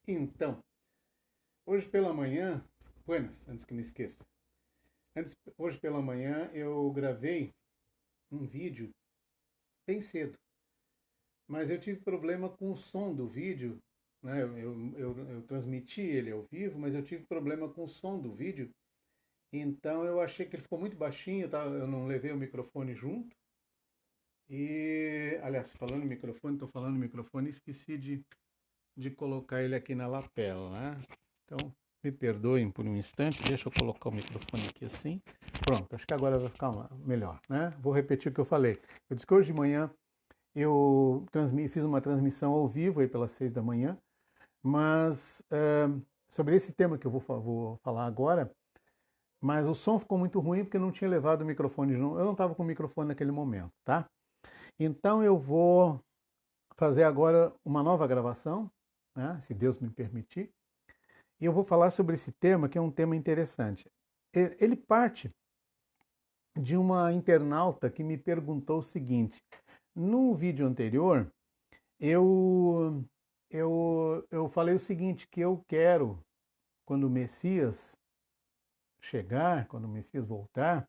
Então, hoje pela manhã, antes que me esqueça, hoje pela manhã eu gravei um vídeo bem cedo, mas eu tive problema com o som do vídeo, né? Eu transmiti ele ao vivo, mas eu tive problema com o som do vídeo, então eu achei que ele ficou muito baixinho, tá? Eu não levei o microfone junto e, aliás, falando no microfone, estou falando no microfone, esqueci de colocar ele aqui na lapela, né? Então, me perdoem por um instante, deixa eu colocar o microfone aqui assim. Pronto, acho que agora vai ficar melhor, né? Vou repetir o que eu falei. Eu disse que hoje de manhã eu fiz uma transmissão ao vivo aí pelas 6 da manhã, mas sobre esse tema que eu vou falar agora, mas o som ficou muito ruim porque eu não tinha levado o microfone junto. Eu não estava com o microfone naquele momento, tá? Então eu vou fazer agora uma nova gravação, né, se Deus me permitir, e eu vou falar sobre esse tema, que é um tema interessante. Ele parte de uma internauta que me perguntou o seguinte: no vídeo anterior, eu falei o seguinte, que eu quero, quando o Messias chegar, quando o Messias voltar,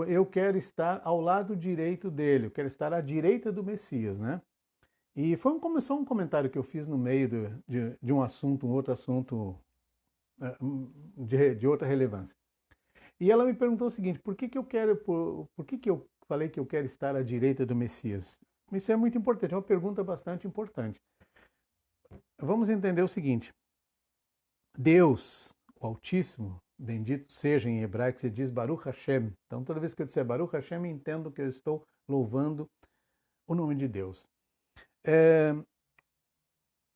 eu quero estar ao lado direito dele, eu quero estar à direita do Messias, né? E começou um comentário que eu fiz no meio de um assunto, um outro assunto de outra relevância. E ela me perguntou o seguinte: por que que eu falei que eu quero estar à direita do Messias? Isso é muito importante, é uma pergunta bastante importante. Vamos entender o seguinte: Deus, o Altíssimo, bendito seja, em hebraico se diz Baruch Hashem. Então, toda vez que eu disser Baruch Hashem, eu entendo que eu estou louvando o nome de Deus.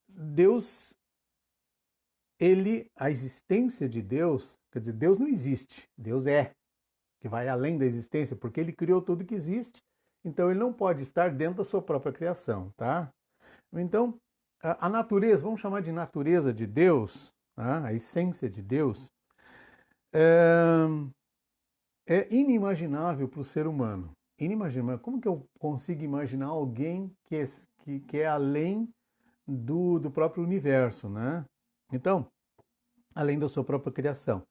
Deus, a existência de Deus, quer dizer, Deus não existe, Deus é, que vai além da existência, porque ele criou tudo que existe, então ele não pode estar dentro da sua própria criação, tá? Então, a natureza, vamos chamar de natureza de Deus, tá? A essência de Deus, é inimaginável para o ser humano. Inimaginável. Como que eu consigo imaginar alguém que é além do próprio universo, né? Então, além da sua própria criação.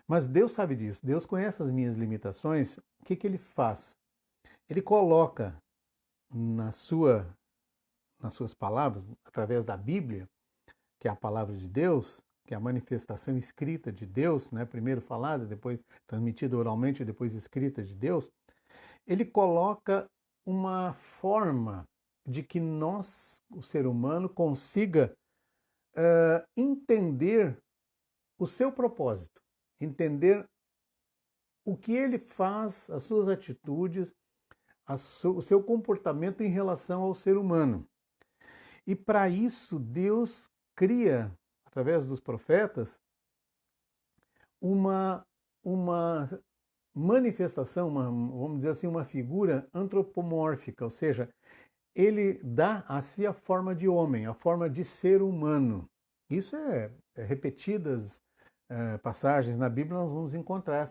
Mas Deus sabe disso, Deus conhece as minhas limitações. O que ele faz? Ele coloca nas suas palavras, através da Bíblia, que é a palavra de Deus, que é a manifestação escrita de Deus, né? Primeiro falada, depois transmitida oralmente, depois escrita de Deus, ele coloca uma forma de que nós, o ser humano, consiga entender o seu propósito, entender o que ele faz, as suas atitudes, o seu comportamento em relação ao ser humano. E para isso, Deus cria, através dos profetas, uma manifestação, vamos dizer assim, uma figura antropomórfica, ou seja, ele dá a si a forma de homem, a forma de ser humano. Isso é repetidas passagens na Bíblia, nós vamos encontrar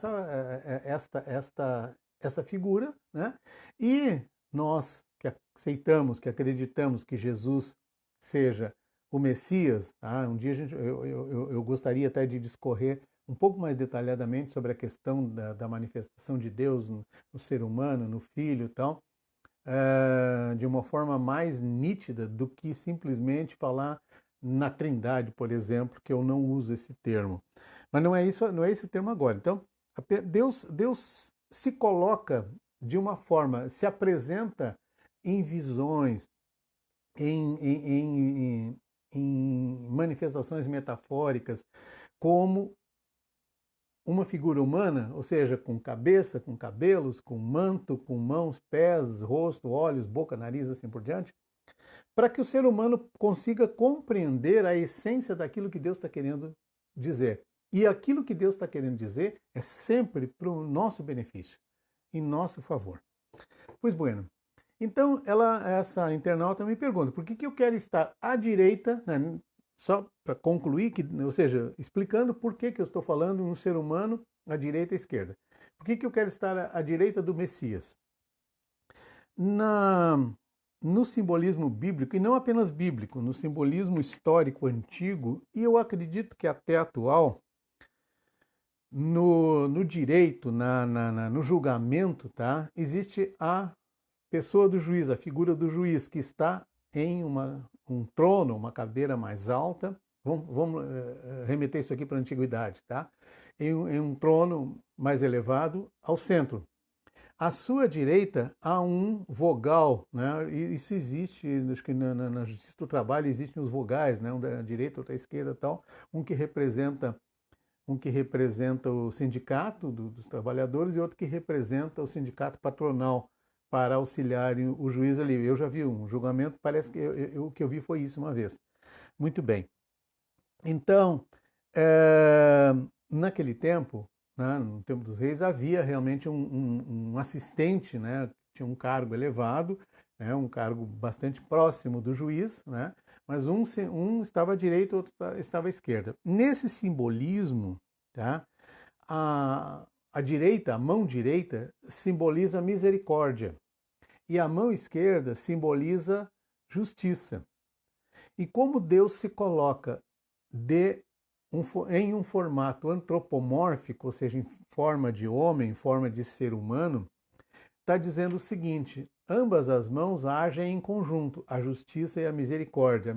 esta figura, né? E nós que aceitamos, que acreditamos que Jesus seja o Messias, tá? Um dia eu gostaria até de discorrer um pouco mais detalhadamente sobre a questão da manifestação de Deus no ser humano, no Filho e tal, de uma forma mais nítida do que simplesmente falar na Trindade, por exemplo, que eu não uso esse termo. Mas não é isso, não é esse o termo agora. Então, Deus se coloca de uma forma, se apresenta em visões, em manifestações metafóricas, como uma figura humana, ou seja, com cabeça, com cabelos, com manto, com mãos, pés, rosto, olhos, boca, nariz, assim por diante, para que o ser humano consiga compreender a essência daquilo que Deus está querendo dizer. E aquilo que Deus está querendo dizer é sempre para o nosso benefício, em nosso favor. Pois bueno, então essa internauta me pergunta, por que eu quero estar à direita, né, só para concluir, ou seja, explicando por que eu estou falando no ser humano à direita e à esquerda. Por que eu quero estar à direita do Messias? no simbolismo bíblico, e não apenas bíblico, no simbolismo histórico antigo, e eu acredito que até atual, no direito, no julgamento, tá? Existe a pessoa do juiz, a figura do juiz, que está em um trono, uma cadeira mais alta. Vamos remeter isso aqui para a antiguidade, tá? Em um trono mais elevado, ao centro. À sua direita há um vogal, né? E isso existe, acho que na Justiça do Trabalho existem os vogais, né? Um da direita, outro da esquerda, tal, um que representa o sindicato dos trabalhadores e outro que representa o sindicato patronal para auxiliar o juiz ali. Eu já vi um julgamento, parece que o que eu vi foi isso uma vez. Muito bem. Então, naquele tempo, né, no tempo dos reis, havia realmente um assistente, né, tinha um cargo elevado, né, um cargo bastante próximo do juiz, né, mas um estava à direita, outro estava à esquerda. Nesse simbolismo, tá, a direita, a mão direita, simboliza misericórdia e a mão esquerda simboliza justiça. E como Deus se coloca em um formato antropomórfico, ou seja, em forma de homem, em forma de ser humano, está dizendo o seguinte: ambas as mãos agem em conjunto, a justiça e a misericórdia. A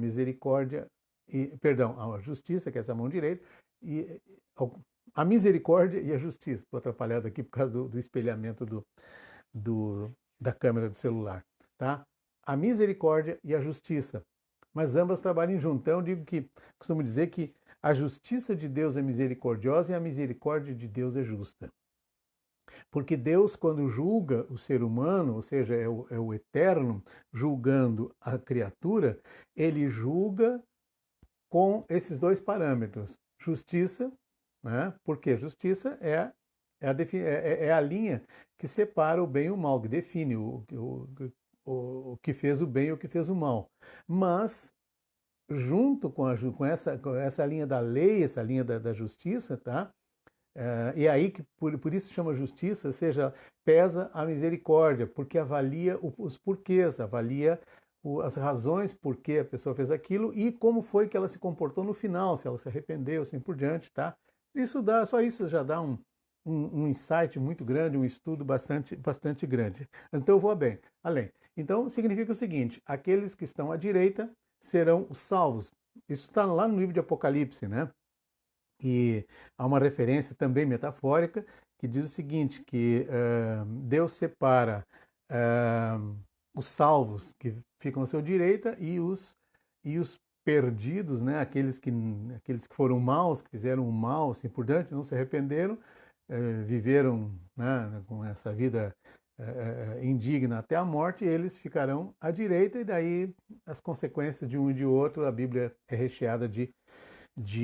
justiça, que é essa mão direita, e a misericórdia e a justiça. Estou atrapalhado aqui por causa do espelhamento da câmera do celular. Tá? A misericórdia e a justiça. Mas ambas trabalham junto. Então eu costumo dizer que a justiça de Deus é misericordiosa e a misericórdia de Deus é justa. Porque Deus, quando julga o ser humano, ou seja, é o eterno julgando a criatura, ele julga com esses dois parâmetros. Justiça, né? Porque justiça é a linha que separa o bem e o mal, que define o que fez o bem e o que fez o mal. Mas, junto com essa linha da lei, essa linha da justiça, tá? E aí que por isso chama justiça, ou seja, pesa a misericórdia, porque avalia os porquês, avalia as razões por que a pessoa fez aquilo e como foi que ela se comportou no final, se ela se arrependeu, assim por diante, tá? Só isso já dá um insight muito grande, um estudo bastante grande. Então eu vou além. Então significa o seguinte: aqueles que estão à direita serão os salvos. Isso está lá no livro de Apocalipse, né? E há uma referência também metafórica que diz o seguinte, que Deus separa os salvos que ficam à sua direita e os perdidos, né? aqueles que foram maus, que fizeram o mal, assim por diante, não se arrependeram, viveram, né, com essa vida indigna até a morte, eles ficarão à direita, e daí as consequências de um e de outro, a Bíblia é recheada de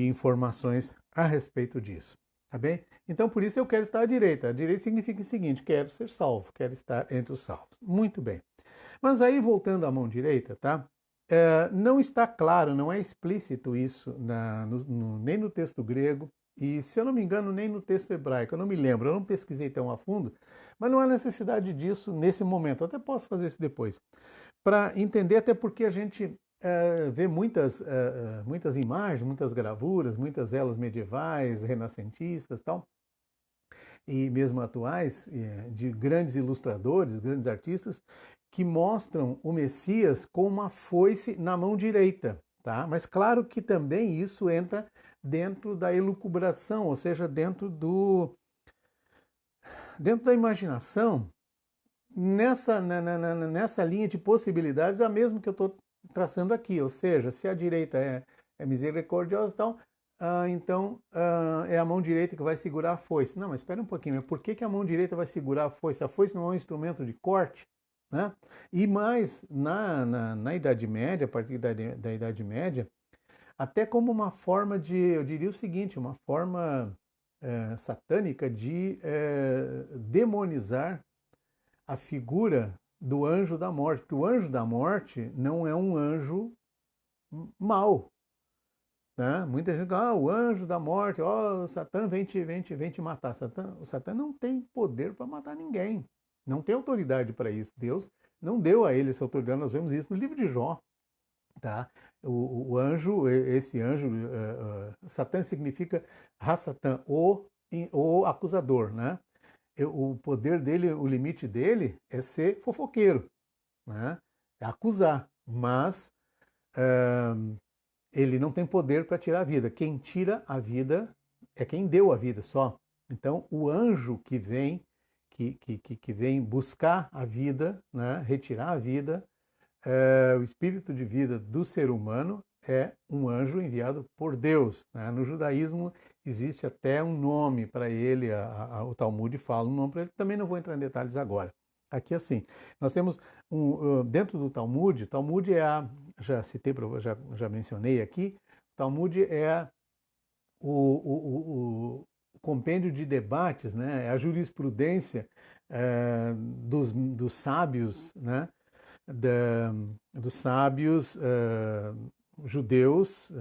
informações a respeito disso, tá bem? Então, por isso eu quero estar à direita. A direita significa o seguinte: quero ser salvo, quero estar entre os salvos. Muito bem. Mas aí, voltando à mão direita, tá? Não está claro, não é explícito isso nem no texto grego e, se eu não me engano, nem no texto hebraico. Eu não me lembro, eu não pesquisei tão a fundo, mas não há necessidade disso nesse momento. Eu até posso fazer isso depois, para entender, até porque a gente vê muitas imagens, muitas gravuras, muitas elas medievais, renascentistas, tal, e mesmo atuais, de grandes ilustradores, grandes artistas, que mostram o Messias com uma foice na mão direita, tá? Mas claro que também isso entra dentro da elucubração, ou seja, dentro da imaginação, nessa linha de possibilidades, a mesma que eu estou traçando aqui, ou seja, se a direita é misericordiosa e tal, então é a mão direita que vai segurar a foice. Não, mas espera um pouquinho, mas por que a mão direita vai segurar a foice? A foice não é um instrumento de corte, né? E mais, na Idade Média, a partir da Idade Média, até como uma forma eu diria o seguinte, uma forma satânica de demonizar a figura do anjo da morte, porque o anjo da morte não é um anjo mau. Né? Muita gente fala, o anjo da morte, Satã vem te matar. O Satã não tem poder para matar ninguém, não tem autoridade para isso. Deus não deu a ele essa autoridade. Nós vemos isso no livro de Jó. Tá? O anjo, esse anjo, Satã significa Hassatan, o acusador, né? O poder dele, o limite dele é ser fofoqueiro, né? É acusar, mas ele não tem poder para tirar a vida. Quem tira a vida é quem deu a vida só. Então, o anjo que vem, que vem buscar a vida, né? Retirar a vida, o espírito de vida do ser humano é um anjo enviado por Deus, né? No judaísmo existe até um nome para ele, o Talmud fala um nome para ele, também não vou entrar em detalhes agora. Aqui assim, nós temos dentro do Talmud, Talmud é já citei, já mencionei aqui, Talmud é o compêndio de debates, né? É a jurisprudência dos sábios, né? Dos sábios judeus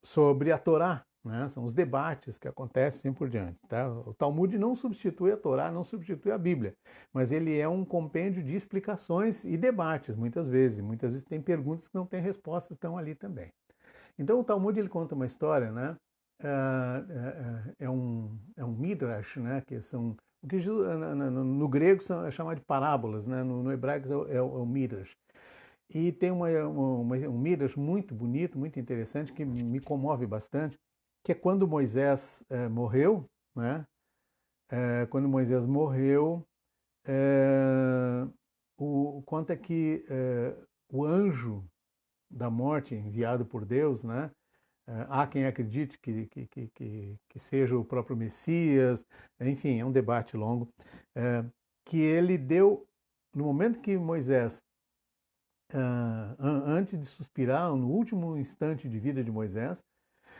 sobre a Torá, né? São os debates que acontecem assim por diante. Tá? O Talmud não substitui a Torá, não substitui a Bíblia, mas ele é um compêndio de explicações e debates, muitas vezes. Muitas vezes tem perguntas que não têm respostas, estão ali também. Então o Talmud ele conta uma história, né? É um midrash, né? Que são o que no grego é chamado de parábolas, né? No hebraico é o midrash. E tem um midrash muito bonito, muito interessante, que me comove bastante, que é quando Moisés morreu, né? Quando Moisés morreu, conta que o anjo da morte enviado por Deus, né? Há quem acredite que seja o próprio Messias, enfim, é um debate longo, que ele deu, no momento que Moisés, antes de suspirar, no último instante de vida de Moisés,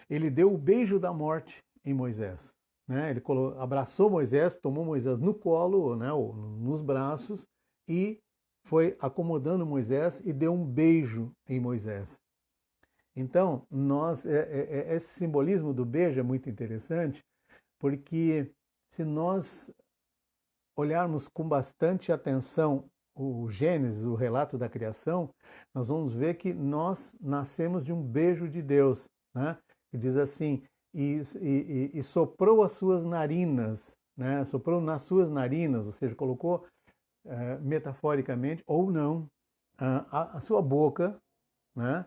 ele deu o beijo da morte em Moisés. Né? Ele abraçou Moisés, tomou Moisés no colo, né, ou nos braços, e foi acomodando Moisés e deu um beijo em Moisés. Então, esse simbolismo do beijo é muito interessante, porque se nós olharmos com bastante atenção o Gênesis, o relato da criação, nós vamos ver que nós nascemos de um beijo de Deus, né? Que diz assim, e soprou as suas narinas, né? Soprou nas suas narinas, ou seja, colocou metaforicamente ou não a sua boca, né?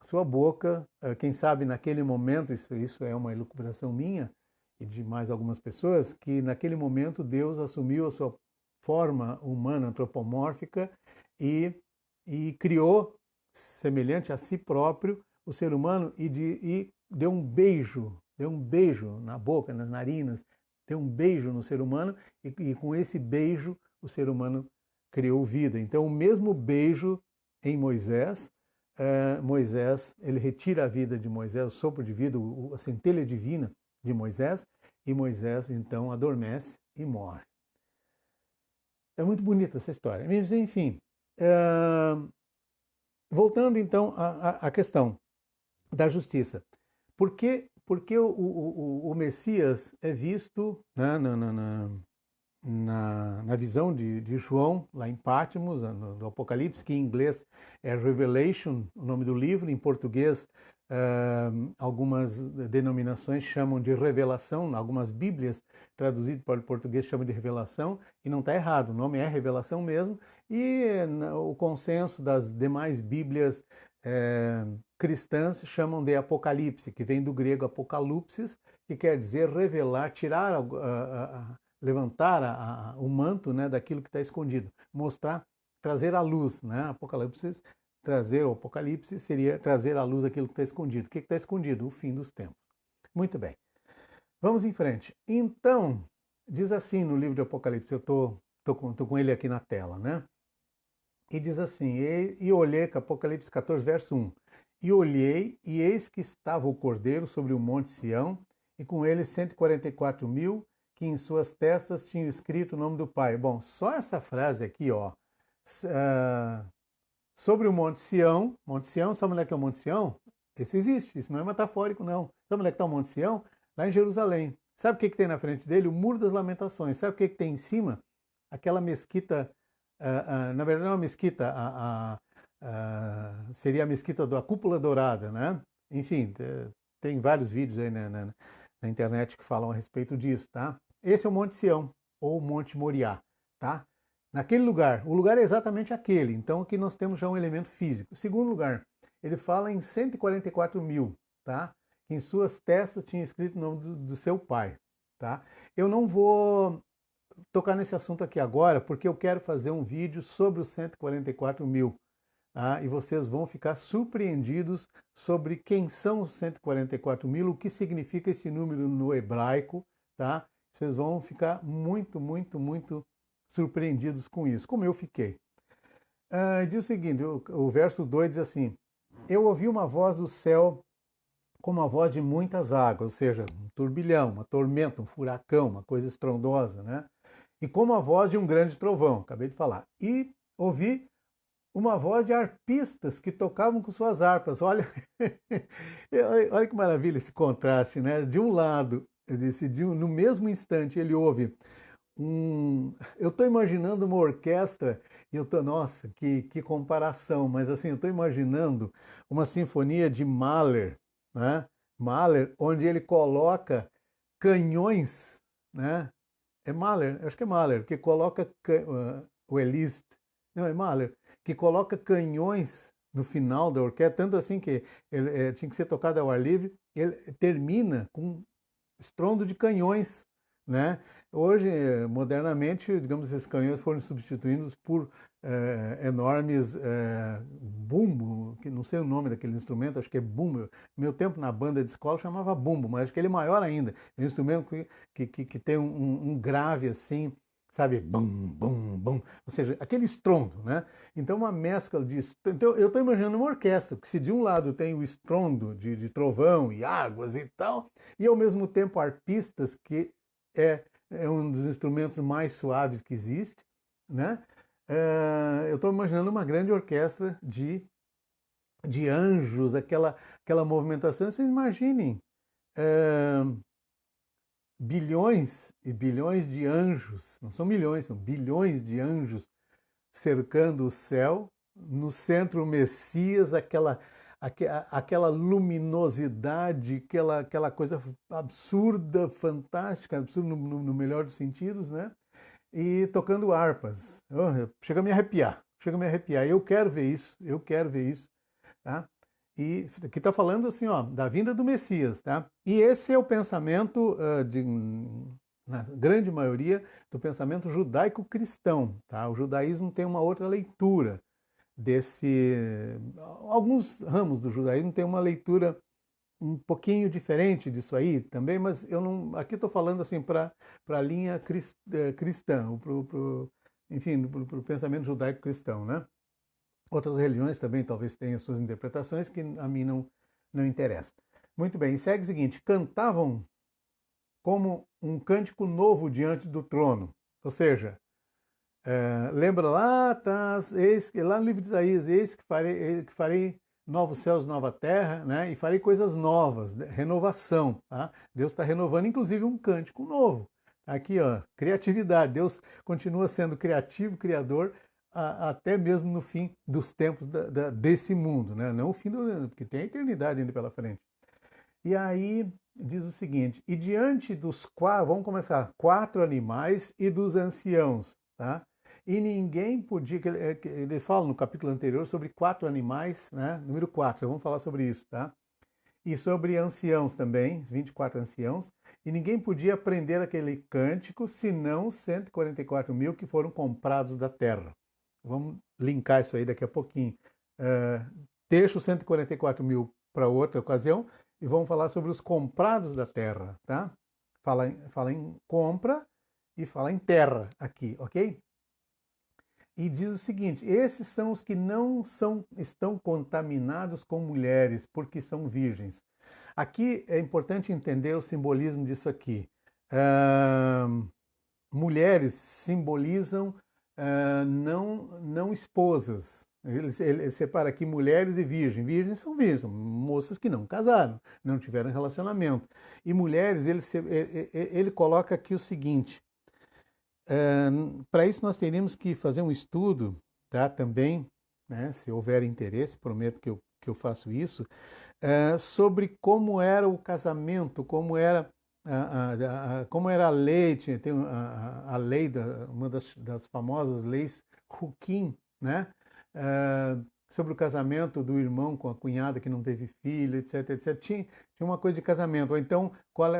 Sua boca, quem sabe naquele momento, isso é uma elucubração minha e de mais algumas pessoas, que naquele momento Deus assumiu a sua forma humana antropomórfica e criou, semelhante a si próprio, o ser humano e deu um beijo na boca, nas narinas, deu um beijo no ser humano e com esse beijo o ser humano criou vida. Então o mesmo beijo em Moisés, ele retira a vida de Moisés, o sopro de vida, a centelha divina de Moisés, e Moisés então adormece e morre. É muito bonita essa história. Mas, enfim, voltando então à questão da justiça. Por que o Messias é visto, né, na visão de João, lá em Patmos, no Apocalipse, que em inglês é Revelation, o nome do livro, em português algumas denominações chamam de revelação, algumas bíblias traduzidas para o português chamam de revelação, e não está errado, o nome é revelação mesmo, e o consenso das demais bíblias cristãs chamam de Apocalipse, que vem do grego apocalipsis, que quer dizer revelar, tirar levantar o manto, né, daquilo que está escondido, mostrar, trazer à luz, né? Apocalipse, trazer o Apocalipse seria trazer à luz aquilo que está escondido. O que está escondido? O fim dos tempos. Muito bem. Vamos em frente. Então, diz assim no livro de Apocalipse, eu tô com ele aqui na tela, né? E diz assim, e olhei, Apocalipse 14, verso 1, e olhei, e eis que estava o Cordeiro sobre o monte Sião, e com ele 144.000, que em suas testas tinham escrito o nome do Pai. Bom, só essa frase aqui, ó, sobre o Monte Sião, sabe onde é que é o Monte Sião? Esse existe, isso não é metafórico, não. Sabe onde é que está o Monte Sião? Lá em Jerusalém. Sabe o que tem na frente dele? O Muro das Lamentações. Sabe o que tem em cima? Aquela mesquita na verdade não é uma mesquita, seria a mesquita da Cúpula Dourada, né? Enfim, tem vários vídeos aí na internet que falam a respeito disso, tá? Esse é o Monte Sião, ou Monte Moriá, tá? Naquele lugar, o lugar é exatamente aquele, então aqui nós temos já um elemento físico. Segundo lugar, ele fala em 144 mil, tá? Em suas testas tinha escrito o nome do seu pai, tá? Eu não vou tocar nesse assunto aqui agora, porque eu quero fazer um vídeo sobre os 144 mil. Tá? E vocês vão ficar surpreendidos sobre quem são os 144 mil, o que significa esse número no hebraico. Tá? Vocês vão ficar muito, muito, muito surpreendidos com isso, como eu fiquei. Diz o seguinte, o verso 2 diz assim: eu ouvi uma voz do céu como a voz de muitas águas, ou seja, um turbilhão, uma tormenta, um furacão, uma coisa estrondosa, né? E como a voz de um grande trovão, acabei de falar. E ouvi uma voz de arpistas que tocavam com suas harpas. Olha, olha que maravilha esse contraste, né? De um lado, no mesmo instante, ele ouve eu estou imaginando uma orquestra e eu estou, nossa, que comparação, mas assim, eu estou imaginando uma sinfonia de Mahler, né? Mahler, onde ele coloca canhões, né? É Mahler, acho que é Mahler, que coloca o Liszt, não, é Mahler, que coloca canhões no final da orquestra, tanto assim que ele tinha que ser tocado ao ar livre, ele termina com estrondo de canhões, né? Hoje, modernamente, digamos, esses canhões foram substituídos por enormes bumbo, que não sei o nome daquele instrumento, acho que é bumbo. Meu tempo na banda de escola chamava bumbo, mas acho que ele é maior ainda. É um instrumento que tem um grave assim, sabe? Bum, bum, bum. Ou seja, aquele estrondo, né? Então, uma mescla disso. Então, eu estou imaginando uma orquestra, que se de um lado tem o estrondo de trovão e águas e tal, e ao mesmo tempo arpistas, que é um dos instrumentos mais suaves que existe, né? Eu estou imaginando uma grande orquestra de anjos, aquela movimentação. Vocês imaginem bilhões e bilhões de anjos, não são milhões, são bilhões de anjos cercando o céu, no centro o Messias, aquela luminosidade, aquela coisa absurda, fantástica, absurda no melhor dos sentidos, né? E tocando harpas. Chega a me arrepiar, chega a me arrepiar. Eu quero ver isso, eu quero ver isso, tá? E aqui está falando assim, ó, da vinda do Messias, tá? E esse é o pensamento na grande maioria do pensamento judaico-cristão, tá? O judaísmo tem uma outra leitura alguns ramos do judaísmo têm uma leitura um pouquinho diferente disso aí também, mas eu não, aqui estou falando assim para a linha cristã, enfim, para o pensamento judaico-cristão, né? Outras religiões também talvez tenham suas interpretações que a mim não interessa. Muito bem, segue o seguinte: cantavam como um cântico novo diante do trono, ou seja, lembra lá atrás, lá no livro de Isaías, eis que farei novos céus, nova terra, né? E farei coisas novas, renovação, tá? Deus está renovando, inclusive, um cântico novo. Aqui, ó, criatividade. Deus continua sendo criativo, criador, até mesmo no fim dos tempos desse mundo, né? Não o fim porque tem a eternidade ainda pela frente. E aí diz o seguinte: e diante dos vamos começar, 4 animais e dos anciãos, tá? E ninguém podia, ele fala no capítulo anterior sobre 4 animais, né? Número 4, vamos falar sobre isso, tá? E sobre anciãos também, 24 anciãos, e ninguém podia aprender aquele cântico, senão 144 mil que foram comprados da terra. Vamos linkar isso aí daqui a pouquinho. Deixa os 144 mil para outra ocasião e vamos falar sobre os comprados da terra, tá? Fala em compra e fala em terra aqui, ok? E diz o seguinte: esses são os que não estão contaminados com mulheres, porque são virgens. Aqui é importante entender o simbolismo disso aqui. Mulheres simbolizam não esposas. Ele separa aqui mulheres e virgens. Virgens são moças que não casaram, não tiveram relacionamento. E mulheres, ele coloca aqui o seguinte: Para isso nós teríamos que fazer um estudo, tá, também, né, se houver interesse, prometo que eu faço isso, sobre como era o casamento, como era como era a lei, tem a lei, uma das famosas leis Hukim, né? Sobre o casamento do irmão com a cunhada que não teve filho, etc, etc. Tinha uma coisa de casamento. Ou então,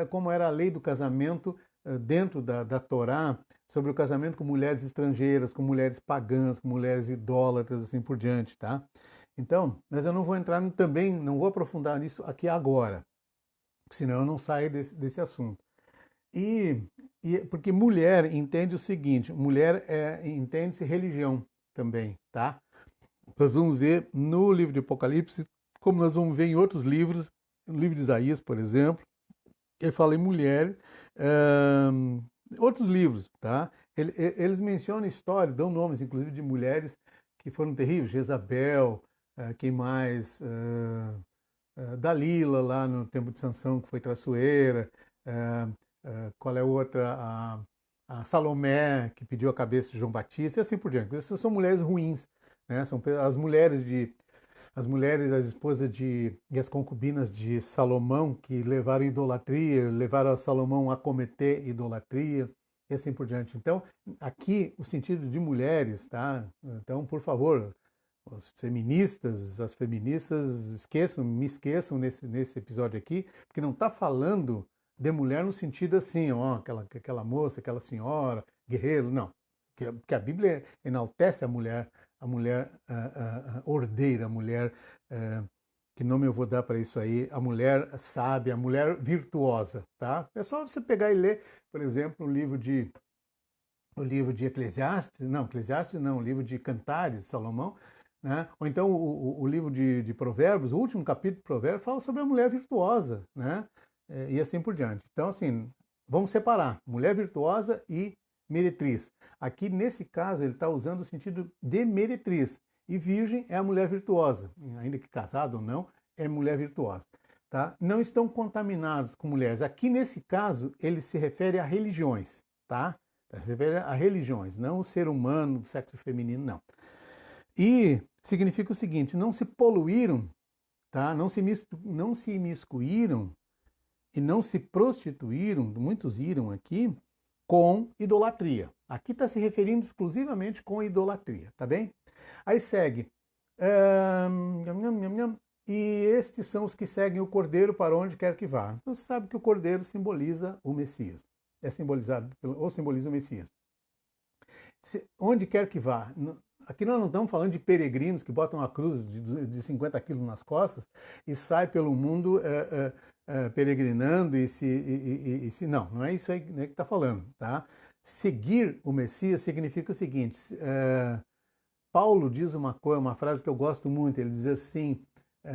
como era a lei do casamento dentro da Torá, sobre o casamento com mulheres estrangeiras, com mulheres pagãs, com mulheres idólatras, assim por diante, tá? Então, mas eu não vou entrar também, não vou aprofundar nisso aqui agora, senão eu não saio desse assunto. Porque mulher entende o seguinte, mulher entende-se religião também, tá? Nós vamos ver no livro de Apocalipse, como nós vamos ver em outros livros, no livro de Isaías, por exemplo, ele fala em mulher, outros livros, tá? Eles mencionam história, dão nomes, inclusive, de mulheres que foram terríveis, Jezabel, quem mais? Dalila, lá no tempo de Sansão, que foi traiçoeira, qual é outra? A Salomé, que pediu a cabeça de João Batista, e assim por diante. Essas são mulheres ruins, né? São as mulheres, as esposas e as concubinas de Salomão, que levaram idolatria, levaram a Salomão a cometer idolatria, e assim por diante. Então, aqui o sentido de mulheres, tá? Então, por favor, as feministas me esqueçam nesse episódio aqui, porque não está falando de mulher no sentido assim, ó, aquela moça, aquela senhora, guerreiro, não. Porque a Bíblia enaltece a mulher ordeira, a mulher, que nome eu vou dar para isso aí, a mulher sábia, a mulher virtuosa, tá? É só você pegar e ler, por exemplo, o livro de Eclesiastes, o livro de Cantares de Salomão, né? Ou então o livro de Provérbios, o último capítulo de Provérbios, fala sobre a mulher virtuosa, né? E assim por diante. Então, assim, vamos separar mulher virtuosa e meretriz. Aqui, nesse caso, ele está usando o sentido de meretriz. E virgem é a mulher virtuosa, ainda que casada ou não, é mulher virtuosa. Tá? Não estão contaminados com mulheres. Aqui, nesse caso, ele se refere a religiões, tá? Se refere a religiões, não o ser humano, o sexo feminino, não. E significa o seguinte, não se poluíram, tá? Não se imiscuíram e não se prostituíram, muitos iram aqui, com idolatria. Aqui está se referindo exclusivamente com idolatria, tá bem? Aí segue. E estes são os que seguem o Cordeiro para onde quer que vá. Então você sabe que o Cordeiro simboliza o Messias. É simbolizado, ou simboliza o Messias. Onde quer que vá. Aqui nós não estamos falando de peregrinos que botam uma cruz de 50 quilos nas costas e saem pelo mundo peregrinando não é isso aí que está falando, tá? Seguir o Messias significa o seguinte, Paulo diz uma frase que eu gosto muito, ele diz assim,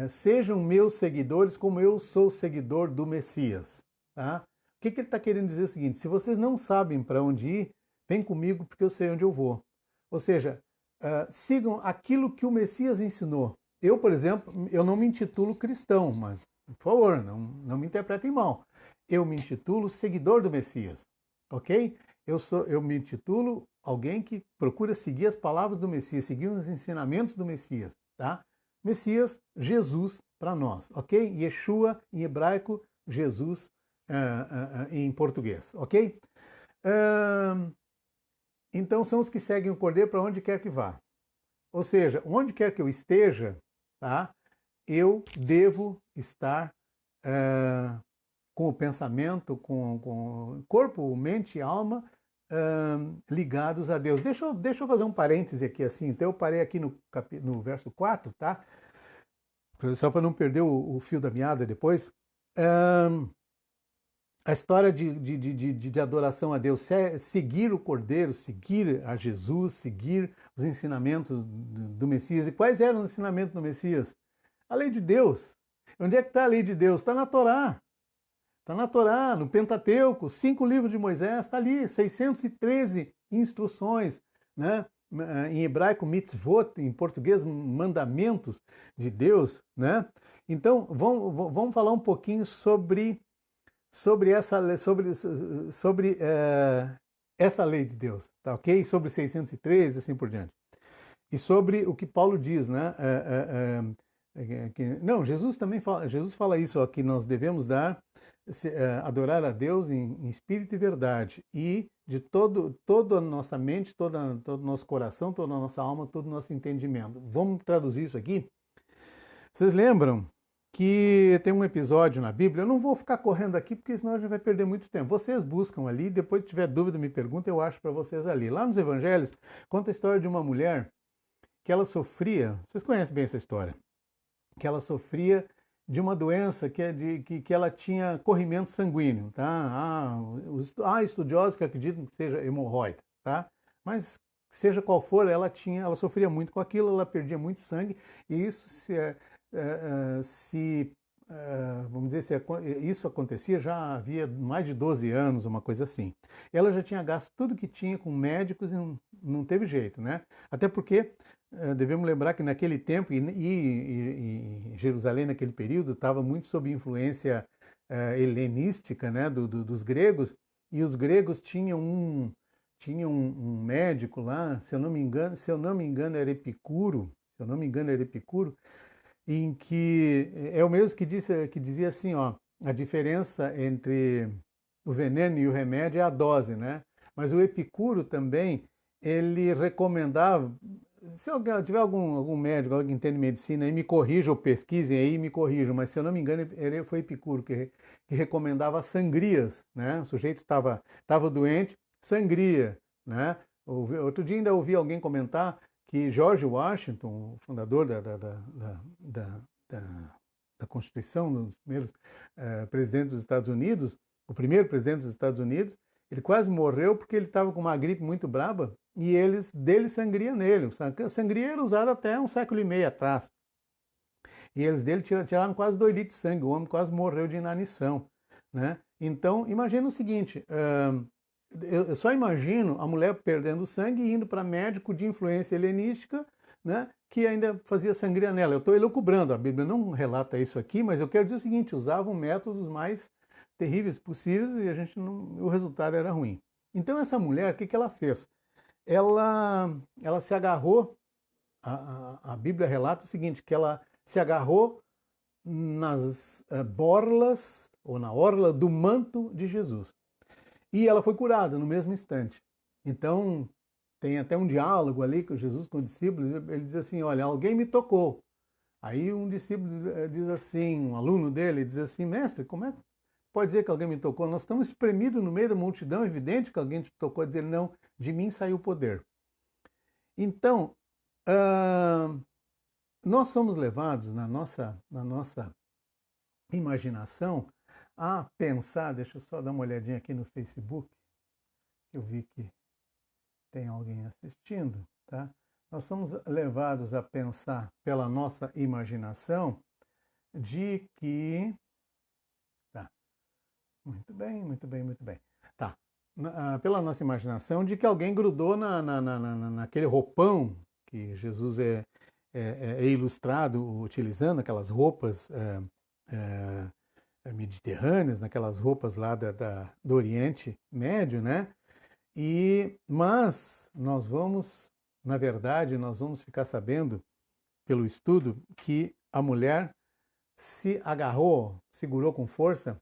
sejam meus seguidores como eu sou seguidor do Messias, tá? O que ele está querendo dizer é o seguinte, se vocês não sabem para onde ir, vem comigo porque eu sei onde eu vou. Ou seja, sigam aquilo que o Messias ensinou. Eu, por exemplo, eu não me intitulo cristão, mas, por favor, não me interpretem mal. Eu me intitulo seguidor do Messias, ok? Eu me intitulo alguém que procura seguir as palavras do Messias, seguir os ensinamentos do Messias, tá? Messias, Jesus para nós, ok? Yeshua em hebraico, Jesus em português, ok? Então são os que seguem o Cordeiro para onde quer que vá. Ou seja, onde quer que eu esteja, tá? Eu devo estar com o pensamento, com corpo, mente e alma ligados a Deus. Deixa eu fazer um parêntese aqui assim. Então eu parei aqui no verso 4, tá? Só para não perder o fio da meada depois. A história de adoração a Deus, seguir o Cordeiro, seguir a Jesus, seguir os ensinamentos do Messias. E quais eram os ensinamentos do Messias? A lei de Deus. Onde é que está a lei de Deus? Está na Torá. Está na Torá, no Pentateuco, 5 livros de Moisés, está ali, 613 instruções, né? Em hebraico, mitzvot, em português, mandamentos de Deus, né? Então, vamos falar um pouquinho sobre essa lei de Deus, tá ok? Sobre 613 e assim por diante. E sobre o que Paulo diz, né? Não, Jesus também fala, Jesus fala isso, ó, que nós devemos adorar a Deus em espírito e verdade, e de toda a nossa mente, todo o nosso coração, toda a nossa alma, todo o nosso entendimento. Vamos traduzir isso aqui? Vocês lembram que tem um episódio na Bíblia? Eu não vou ficar correndo aqui, porque senão a gente vai perder muito tempo. Vocês buscam ali, depois que tiver dúvida me pergunta, eu acho para vocês ali. Lá nos Evangelhos, conta a história de uma mulher que ela sofria, vocês conhecem bem essa história, que ela sofria de uma doença que ela tinha corrimento sanguíneo, tá? Há estudiosos que acreditam que seja hemorroida, tá? Mas seja qual for, ela sofria muito com aquilo, ela perdia muito sangue, e isso vamos dizer, isso acontecia já havia mais de 12 anos, uma coisa assim. Ela já tinha gasto tudo que tinha com médicos e não teve jeito, né? Até porque devemos lembrar que naquele tempo, e Jerusalém naquele período, estava muito sob influência helenística, né, dos gregos, e os gregos tinham um médico lá, se eu não me engano era Epicuro, em que é o mesmo que dizia assim, ó, a diferença entre o veneno e o remédio é a dose, né? Mas o Epicuro também, ele recomendava, se tiver algum médico, alguém que entende medicina, aí me corrija ou pesquisem aí, me corrijam, mas se eu não me engano, foi Epicuro que recomendava sangrias, né? O sujeito estava doente, sangria, né? Outro dia ainda ouvi alguém comentar que George Washington, o fundador da Constituição, um dos primeiros presidentes dos Estados Unidos, o primeiro presidente dos Estados Unidos, ele quase morreu porque ele estava com uma gripe muito braba e dele sangria nele. A sangria era usada até um século e meio atrás. E eles dele tiraram quase 2 litros de sangue, o homem quase morreu de inanição, né? Então, imagina o seguinte, eu só imagino a mulher perdendo sangue e indo para médico de influência helenística, né, que ainda fazia sangria nela. Eu estou elucubrando, a Bíblia não relata isso aqui, mas eu quero dizer o seguinte, usavam métodos mais terríveis possíveis e o resultado era ruim. Então essa mulher, o que ela fez? Ela se agarrou, a Bíblia relata o seguinte, que ela se agarrou nas borlas, ou na orla do manto de Jesus. E ela foi curada no mesmo instante. Então, tem até um diálogo ali com Jesus, com os discípulos, ele diz assim, olha, alguém me tocou. Aí um discípulo diz assim, um aluno dele, diz assim, mestre, como é que pode dizer que alguém me tocou? Nós estamos espremidos no meio da multidão, é evidente que alguém te tocou. Dizer, não, de mim saiu o poder. Então, nós somos levados na nossa imaginação a pensar, deixa eu só dar uma olhadinha aqui no Facebook, eu vi que tem alguém assistindo, tá? Nós somos levados a pensar pela nossa imaginação de que... Tá, muito bem, muito bem, muito bem. Tá, pela nossa imaginação de que alguém grudou naquele roupão que Jesus é ilustrado utilizando, aquelas roupas mediterrâneas, naquelas roupas lá do Oriente Médio, né? Mas nós vamos, na verdade, nós vamos ficar sabendo, pelo estudo, que a mulher se agarrou, segurou com força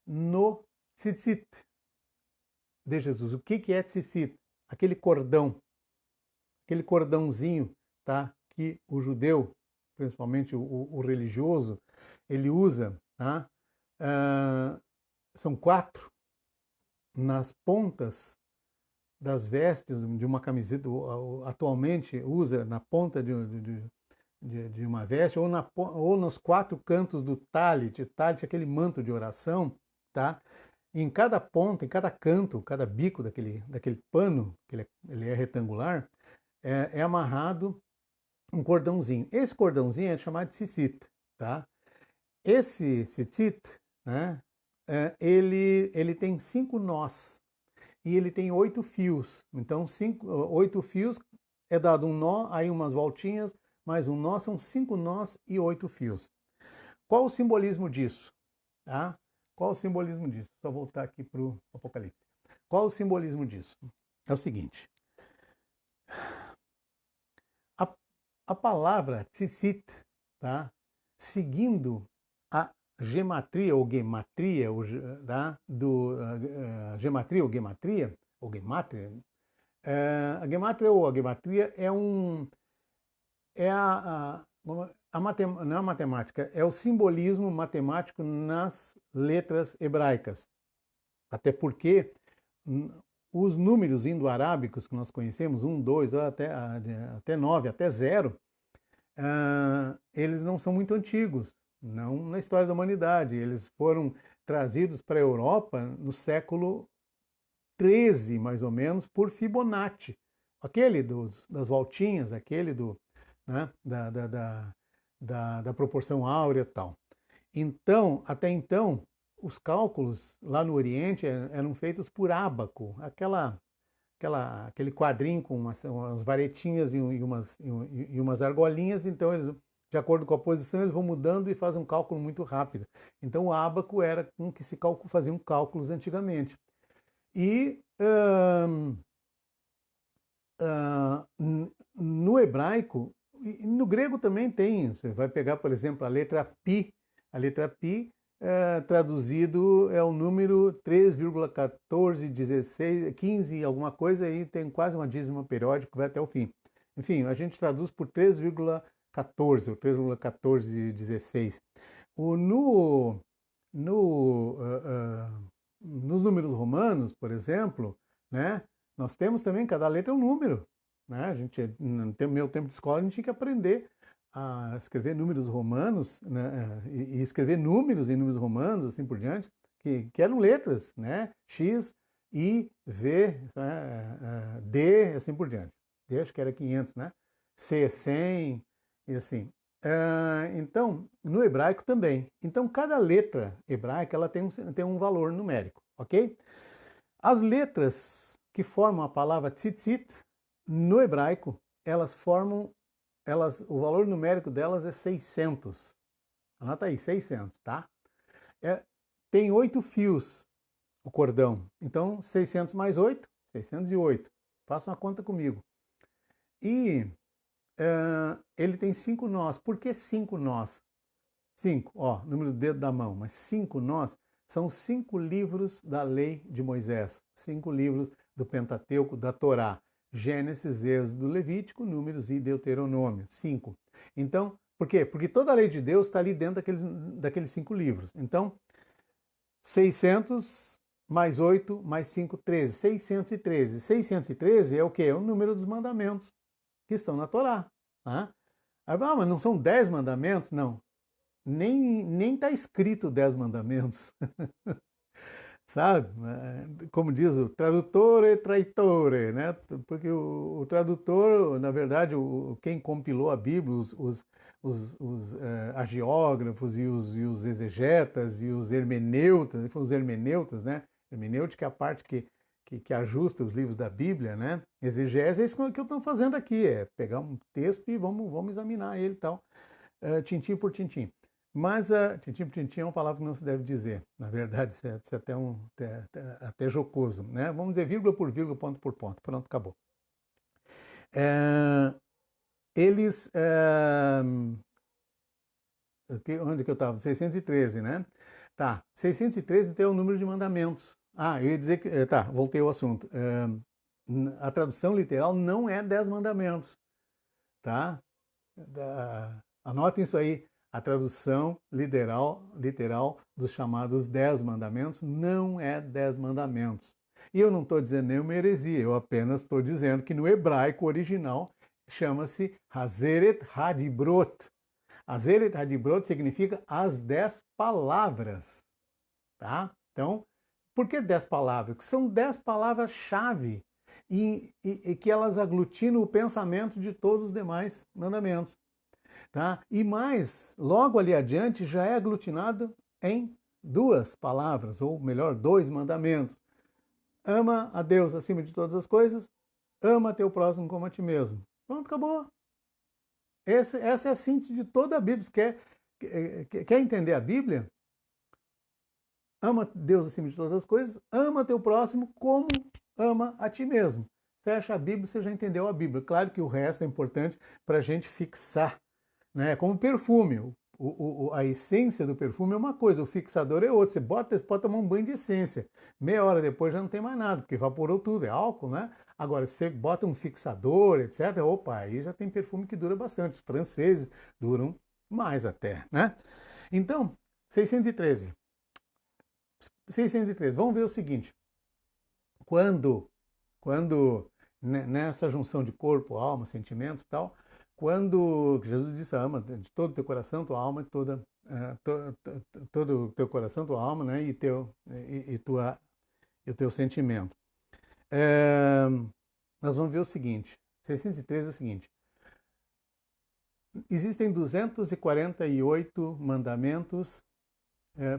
no tzitzit de Jesus. O que é tzitzit? Aquele cordãozinho, tá? Que o judeu, principalmente o religioso, ele usa, tá? São 4 nas pontas das vestes de uma camiseta, atualmente usa na ponta de uma veste, ou nos 4 cantos do talit, aquele manto de oração, tá? Em cada ponta, em cada canto, cada bico daquele pano, que ele é retangular, é amarrado um cordãozinho. Esse cordãozinho é chamado de tzitzit, tá? Esse tzitzit, né, ele tem 5 nós e ele tem 8 fios. Então, 8 fios é dado um nó, aí umas voltinhas, mais um nó, são 5 nós e 8 fios. Qual o simbolismo disso? Tá? Qual o simbolismo disso? Só voltar aqui para o Apocalipse. Qual o simbolismo disso? é o seguinte. A palavra tzitzit, tá? Seguindo a gematria ou gematria, tá? Gematria ou gematria, ou gematria, a gematria ou a gematria não é a matemática, é o simbolismo matemático nas letras hebraicas. Até porque os números indo-arábicos que nós conhecemos, 1, 2, até 9, até 0, eles não são muito antigos, não na história da humanidade. Eles foram trazidos para a Europa no século 13, mais ou menos, por Fibonacci. Aquele das voltinhas, aquele né, da proporção áurea e tal. Então, até então, os cálculos lá no Oriente eram feitos por ábaco, aquele quadrinho com umas varetinhas e umas argolinhas. Então, eles, de acordo com a posição, eles vão mudando e fazem um cálculo muito rápido. Então, o ábaco era com que se faziam cálculos antigamente. E no hebraico, e no grego também tem, você vai pegar, por exemplo, a letra pi. A letra pi, traduzido, é o número 3,1416, 15, alguma coisa, e tem quase uma dízima periódica que vai até o fim. Enfim, a gente traduz por 3,14 ou 3,1416. Nos números romanos, por exemplo, né, nós temos também, cada letra é um número. Né? A gente, no meu tempo de escola, a gente tinha que aprender a escrever números romanos, né, e escrever números em números romanos, assim por diante, que eram letras, né? X, I, V, D, assim por diante. D acho que era 500, né? C, 100, e assim. Então, no hebraico também. Então, cada letra hebraica ela tem um valor numérico, ok? As letras que formam a palavra tzitzit, no hebraico, o valor numérico delas é 600. Anota aí, 600, tá? Tem 8 fios o cordão. Então, 600 mais 8, 608. Faça uma conta comigo. E ele tem 5 nós. Por que 5 nós? 5, ó, número do dedo da mão. Mas 5 nós são 5 livros da lei de Moisés. 5 livros do Pentateuco, da Torá. Gênesis, Êxodo, Levítico, Números e Deuteronômio. 5. Então, por quê? Porque toda a lei de Deus está ali dentro daqueles 5 livros. Então, 600 mais 8 mais 5, 13. 613. 613 é o quê? É o número dos mandamentos que estão na Torá. Tá? Mas não são 10 mandamentos? Não. Nem está escrito 10 mandamentos. Sabe? Como diz o tradutore traitore, né? Porque o tradutor, na verdade, quem compilou a Bíblia, os agiógrafos e os exegetas e os hermeneutas, né? Hermenêutica é a parte que ajusta os livros da Bíblia, né? Exegese é isso que eu estou fazendo aqui, é pegar um texto e vamos examinar ele e tal, tintim por tintim. Mas tintim por tintim é uma palavra que não se deve dizer. Na verdade, isso é até jocoso. Né? Vamos dizer vírgula por vírgula, ponto por ponto. Pronto, acabou. Onde que eu estava? 613, né? Tá, 613 tem o número de mandamentos. Eu ia dizer que... Tá, voltei ao assunto. A tradução literal não é 10 mandamentos. Tá? Anotem isso aí. A tradução literal dos chamados 10 mandamentos não é 10 mandamentos. E eu não estou dizendo nenhuma heresia, eu apenas estou dizendo que no hebraico original chama-se Hazeret Hadibrot. Hazeret Hadibrot significa as 10 palavras. Tá? Então, por que 10 palavras? Porque são 10 palavras-chave e que elas aglutinam o pensamento de todos os demais mandamentos. Tá? E mais, logo ali adiante, já é aglutinado em 2 palavras, ou melhor, 2 mandamentos. Ama a Deus acima de todas as coisas, ama teu próximo como a ti mesmo. Pronto, acabou. Essa é a síntese de toda a Bíblia. Quer entender a Bíblia? Ama Deus acima de todas as coisas, ama teu próximo como ama a ti mesmo. fecha a Bíblia, você já entendeu a Bíblia. Claro que o resto é importante para a gente fixar, né? Como perfume. A essência do perfume é uma coisa, o fixador é outra. Você pode tomar um banho de essência. Meia hora depois já não tem mais nada, porque evaporou tudo, é álcool, né? Agora, se você bota um fixador, etc., opa, aí já tem perfume que dura bastante. Os franceses duram mais até, né? Então, 613. 613. Vamos ver o seguinte. Quando nessa junção de corpo, alma, sentimento e tal, quando Jesus disse, ama de todo o teu coração, tua alma, todo o teu coração, tua alma, né, e o teu sentimento. Nós vamos ver o seguinte, 613 é o seguinte, existem 248 mandamentos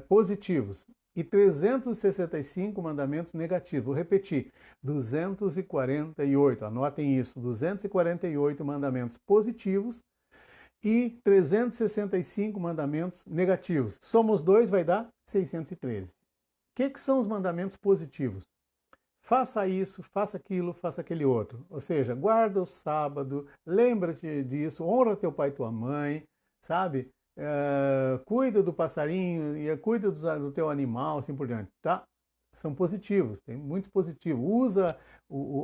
positivos e 365 mandamentos negativos. Vou repetir, 248, anotem isso, 248 mandamentos positivos e 365 mandamentos negativos. Somos 2, vai dar 613. O que são os mandamentos positivos? Faça isso, faça aquilo, faça aquele outro. Ou seja, guarda o sábado, lembra-te disso, honra teu pai e tua mãe, sabe? Cuida do passarinho, cuida do teu animal, assim por diante, tá? São positivos, tem muito positivo. Usa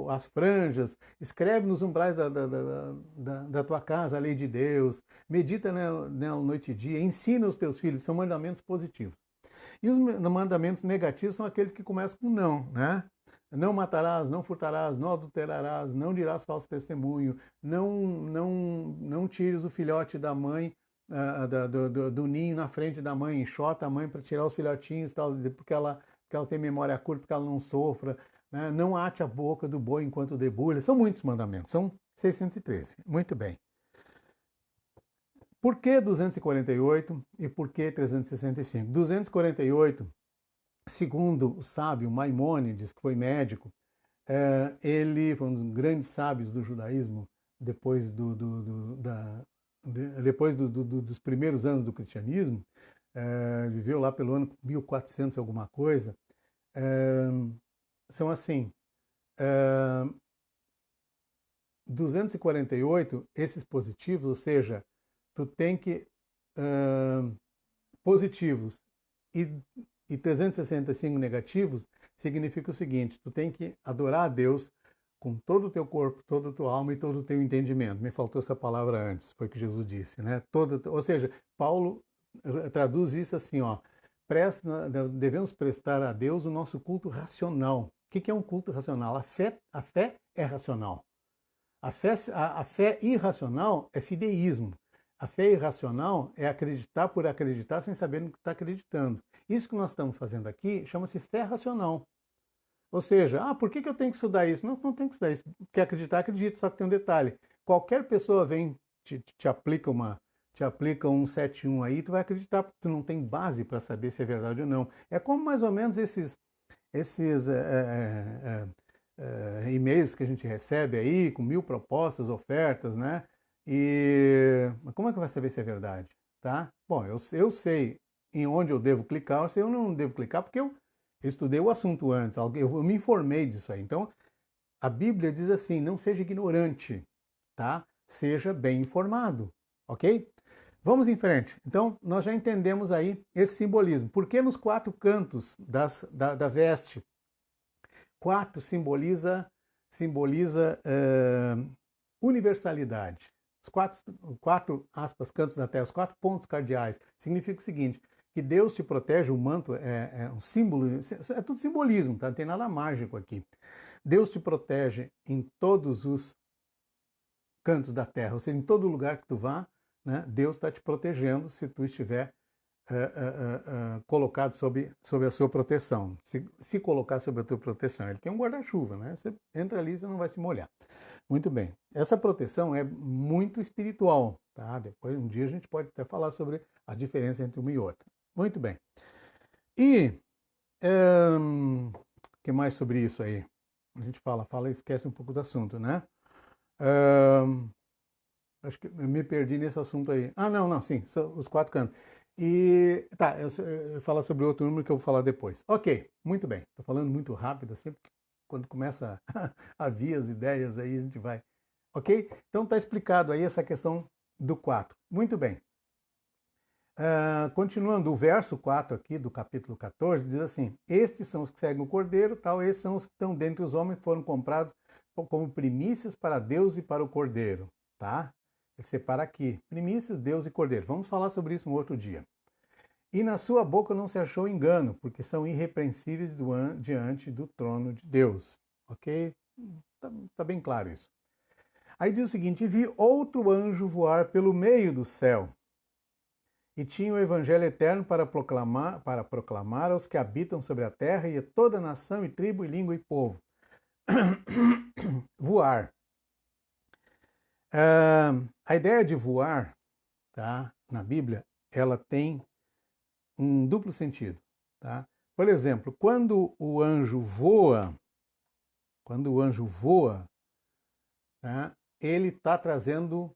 as franjas, escreve nos umbrais da tua casa a lei de Deus, medita nela noite e dia, ensina os teus filhos, são mandamentos positivos. E os mandamentos negativos são aqueles que começam com não, né? Não matarás, não furtarás, não adulterarás, não dirás falso testemunho, não tires o filhote da mãe, do ninho na frente da mãe, enxota a mãe para tirar os filhotinhos, tal, porque ela tem memória curta, porque ela não sofra, né? Não ate a boca do boi enquanto debulha. São muitos mandamentos, são 613. Muito bem. Por que 248 e por que 365? 248, segundo o sábio Maimônides, que foi médico, ele foi um dos grandes sábios do judaísmo depois dos primeiros anos do cristianismo, viveu lá pelo ano 1400 alguma coisa, são assim, 248, esses positivos, ou seja, tu tem que, positivos e 365 negativos, significa o seguinte, tu tem que adorar a Deus com todo o teu corpo, toda a tua alma e todo o teu entendimento. Me faltou essa palavra antes, foi o que Jesus disse, né? Ou seja, Paulo traduz isso assim, ó, devemos prestar a Deus o nosso culto racional. O que é um culto racional? A fé é racional. A fé irracional é fideísmo. A fé irracional é acreditar por acreditar sem saber no que está acreditando. Isso que nós estamos fazendo aqui chama-se fé racional. Ou seja, por que eu tenho que estudar isso? Não tem que estudar isso. Quer acreditar, acredita, só que tem um detalhe. Qualquer pessoa vem, te aplica um 71 aí, tu vai acreditar, porque tu não tem base para saber se é verdade ou não. É como mais ou menos esses e-mails que a gente recebe aí, com 1000 propostas, ofertas, né? Mas como é que vai saber se é verdade? Tá? Bom, eu sei em onde eu devo clicar, eu sei onde eu não devo clicar, porque eu estudei o assunto antes, eu me informei disso aí. Então, a Bíblia diz assim, não seja ignorante, tá? Seja bem informado, ok? Vamos em frente. Então, nós já entendemos aí esse simbolismo. Por que nos 4 cantos da veste? 4 simboliza universalidade. Os 4 aspas, cantos da terra, os 4 pontos cardeais, significa o seguinte, que Deus te protege, o manto é um símbolo, é tudo simbolismo, tá? Não tem nada mágico aqui. Deus te protege em todos os cantos da terra, ou seja, em todo lugar que tu vá, né, Deus está te protegendo se tu estiver colocado sob a sua proteção. Se colocar sob a tua proteção, ele tem um guarda-chuva, né? Você entra ali e você não vai se molhar. Muito bem. Essa proteção é muito espiritual, tá? Depois, um dia a gente pode até falar sobre a diferença entre uma e outra. Muito bem. E que mais sobre isso aí? A gente fala e esquece um pouco do assunto, né? Acho que eu me perdi nesse assunto aí. Não, sim, os 4 cantos. E tá, eu falo sobre outro número que eu vou falar depois. Ok, muito bem. Estou falando muito rápido, assim, quando começa a vir as ideias aí, a gente vai. Ok? Então está explicado aí essa questão do 4. Muito bem. Continuando, o verso 4 aqui do capítulo 14 diz assim: estes são os que seguem o Cordeiro, tal, esses são os que estão dentre os homens que foram comprados como primícias para Deus e para o Cordeiro, tá? Ele separa aqui, primícias, Deus e Cordeiro. Vamos falar sobre isso um outro dia. E na sua boca não se achou engano, porque são irrepreensíveis diante do trono de Deus. Ok? Tá bem claro isso. Aí diz o seguinte: vi outro anjo voar pelo meio do céu, e tinha o evangelho eterno para proclamar aos que habitam sobre a terra e a toda nação e tribo e língua e povo. Voar. A ideia de voar, tá, na Bíblia, ela tem um duplo sentido, tá? Por exemplo, quando o anjo voa, tá, ele está trazendo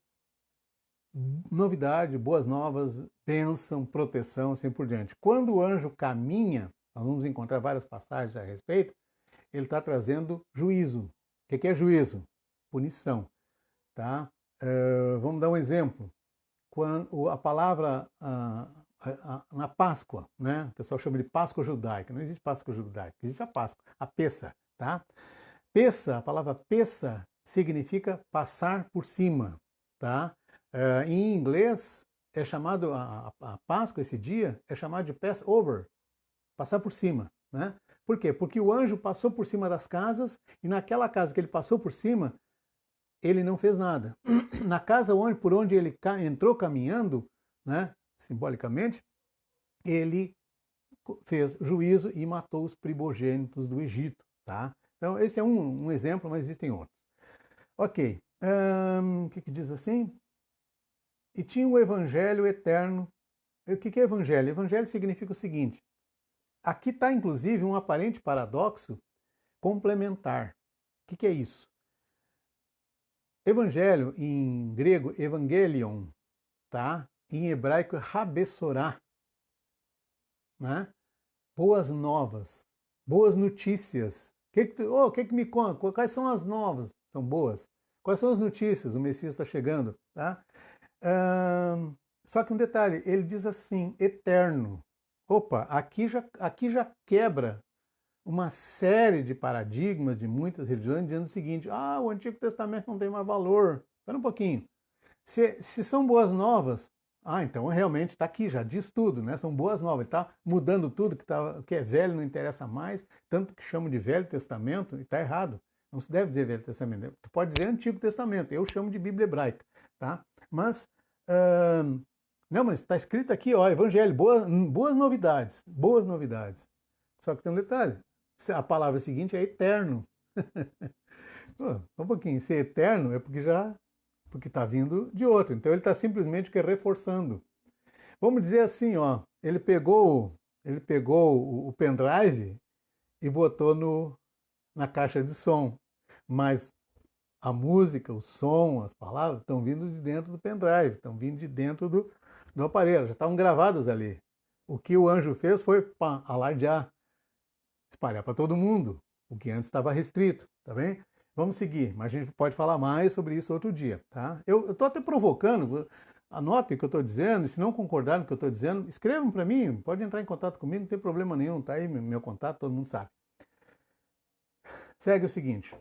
novidade, boas novas, bênção, proteção, assim por diante. Quando o anjo caminha, nós vamos encontrar várias passagens a respeito, ele está trazendo juízo. O que é juízo? Punição. Tá? Vamos dar um exemplo. Quando a palavra na Páscoa, né? O pessoal chama de Páscoa judaica. Não existe Páscoa judaica, existe a Páscoa, a Pessa. Tá? Pessa, a palavra Pessa significa passar por cima. Tá? Em inglês, é chamado, a Páscoa, esse dia, é chamado de Passover, passar por cima. Né? Por quê? Porque o anjo passou por cima das casas e naquela casa que ele passou por cima, ele não fez nada. Na casa por onde ele entrou caminhando, né, simbolicamente, ele fez juízo e matou os primogênitos do Egito. Tá? Então, esse é um exemplo, mas existem outros. Ok. O que diz assim? E tinha o evangelho eterno. O que é evangelho? Evangelho significa o seguinte. Aqui está, inclusive, um aparente paradoxo complementar. O que é isso? Evangelho, em grego, evangelion, tá? Em hebraico, rabessorá. Né? Boas novas, boas notícias. O que me conta? Quais são as novas? São boas. Quais são as notícias? O Messias está chegando. Tá? Só que um detalhe, ele diz assim, eterno. Opa, aqui já quebra uma série de paradigmas de muitas religiões dizendo o seguinte: o Antigo Testamento não tem mais valor. Espera um pouquinho. Se são boas novas, então realmente está aqui, já diz tudo, né? São boas novas. Ele está mudando tudo, que é velho não interessa mais, tanto que chamam de Velho Testamento, e está errado. Não se deve dizer Velho Testamento. Tu pode dizer Antigo Testamento, eu chamo de Bíblia Hebraica. Tá? Mas, não, mas está escrito aqui, Evangelho, boas novidades, boas novidades. Só que tem um detalhe, a palavra seguinte é eterno. Um pouquinho, ser eterno é porque está vindo de outro. Então ele está simplesmente reforçando. Vamos dizer assim, ele pegou o pendrive e botou na caixa de som, mas a música, o som, as palavras estão vindo de dentro do pendrive, estão vindo de dentro do aparelho, já estavam gravadas ali. O que o anjo fez foi alardear, espalhar para todo mundo, o que antes estava restrito, tá bem? Vamos seguir, mas a gente pode falar mais sobre isso outro dia, tá? Eu estou até provocando, anotem o que eu estou dizendo, e se não concordarem com o que eu estou dizendo, escrevam para mim, pode entrar em contato comigo, não tem problema nenhum, tá aí meu contato, todo mundo sabe. Segue o seguinte.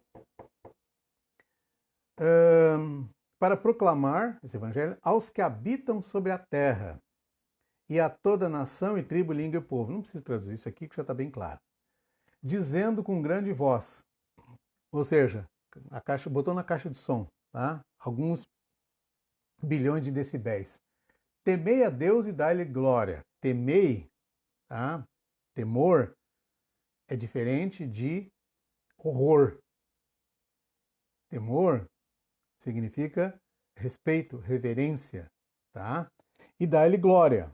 Para proclamar esse evangelho aos que habitam sobre a terra e a toda nação e tribo, língua e povo. Não preciso traduzir isso aqui, que já está bem claro. Dizendo com grande voz, ou seja, botou na caixa de som, tá? Alguns bilhões de decibéis. Temei a Deus e dai-lhe glória. Temei, tá? Temor é diferente de horror. Temor significa respeito, reverência, tá? E dá-lhe glória.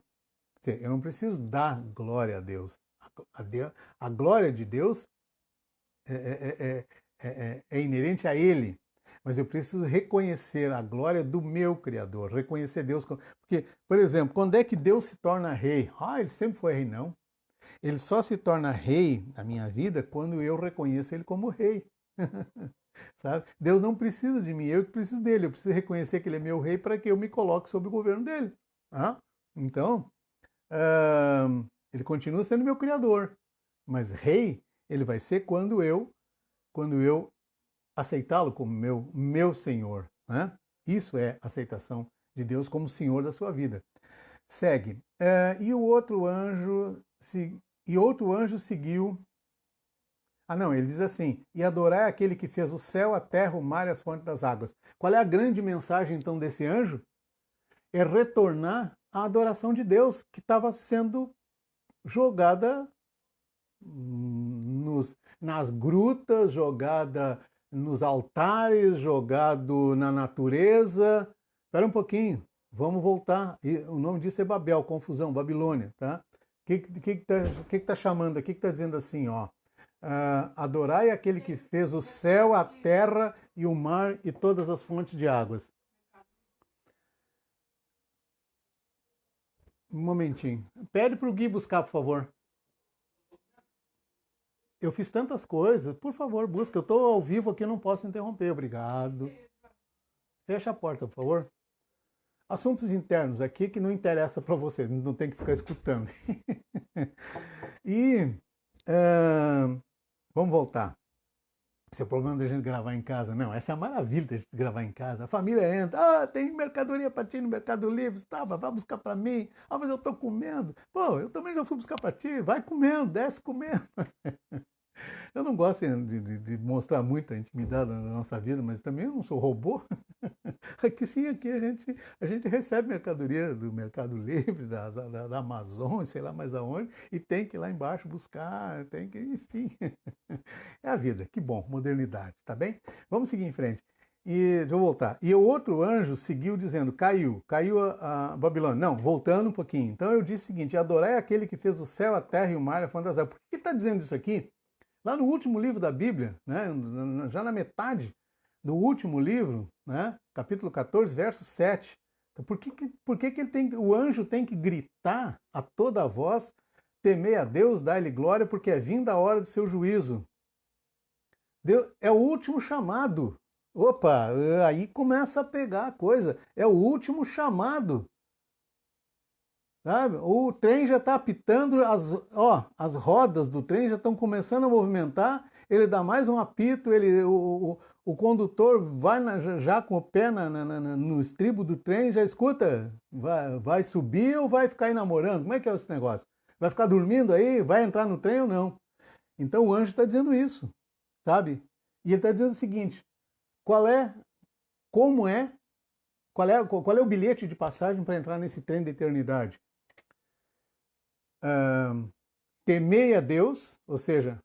Quer dizer, eu não preciso dar glória a Deus. A glória de Deus é inerente a Ele. Mas eu preciso reconhecer a glória do meu Criador, reconhecer Deus. Porque, por exemplo, quando é que Deus se torna rei? Ele sempre foi rei, não. Ele só se torna rei na minha vida quando eu reconheço ele como rei. Sabe? Deus não precisa de mim, eu que preciso dele. Eu preciso reconhecer que ele é meu rei para que eu me coloque sob o governo dele. Tá? Então, ele continua sendo meu criador, mas rei ele vai ser quando eu aceitá-lo como meu Senhor. Né? Isso é aceitação de Deus como Senhor da sua vida. Segue. E outro anjo seguiu. Ah, não, ele diz assim: e adorar aquele que fez o céu, a terra, o mar e as fontes das águas. Qual é a grande mensagem então desse anjo? É retornar à adoração de Deus que estava sendo jogada nas grutas, jogada nos altares, jogado na natureza. Espera um pouquinho, vamos voltar. O nome disso é Babel, confusão, Babilônia, tá? O que tá chamando aqui? Que está dizendo assim, ó? Adorai aquele que fez o céu, a terra e o mar e todas as fontes de águas. Um momentinho. Pede para o Gui buscar, por favor. Eu fiz tantas coisas. Por favor, busca. Eu estou ao vivo aqui, não posso interromper. Obrigado. Fecha a porta, por favor. Assuntos internos aqui que não interessa para vocês. Não tem que ficar escutando. E vamos voltar. Esse é o problema da gente gravar em casa. Não, essa é a maravilha da gente gravar em casa. A família entra, tem mercadoria para ti no Mercado Livre, tá, vai buscar para mim. Mas eu estou comendo. Pô, eu também já fui buscar para ti, vai comendo, desce comendo. Eu não gosto de mostrar muita intimidade na nossa vida, mas também eu não sou robô. Aqui sim, aqui a gente recebe mercadoria do Mercado Livre, da Amazon, sei lá mais aonde, e tem que ir lá embaixo buscar, tem que, enfim. É a vida, que bom, modernidade, tá bem? Vamos seguir em frente. E deixa eu voltar. E o outro anjo seguiu dizendo, caiu a Babilônia. Não, voltando um pouquinho. Então eu disse o seguinte, adorai aquele que fez o céu, a terra e o mar e a fonte das águas. Por que ele está dizendo isso aqui? Lá no último livro da Bíblia, né, já na metade do último livro, né, capítulo 14, verso 7. Então, por que o anjo tem que gritar a toda voz, temei a Deus, dai-lhe glória, porque é vinda a hora do seu juízo? Deus, é o último chamado. Opa, aí começa a pegar a coisa. É o último chamado. Sabe? O trem já está apitando, as rodas do trem já estão começando a movimentar, ele dá mais um apito, o condutor vai já com o pé no estribo do trem, já escuta, vai subir ou vai ficar aí namorando? Como é que é esse negócio? Vai ficar dormindo aí? Vai entrar no trem ou não? Então o anjo está dizendo isso, sabe? E ele está dizendo o seguinte, qual é o bilhete de passagem para entrar nesse trem da eternidade? Temei a Deus, ou seja,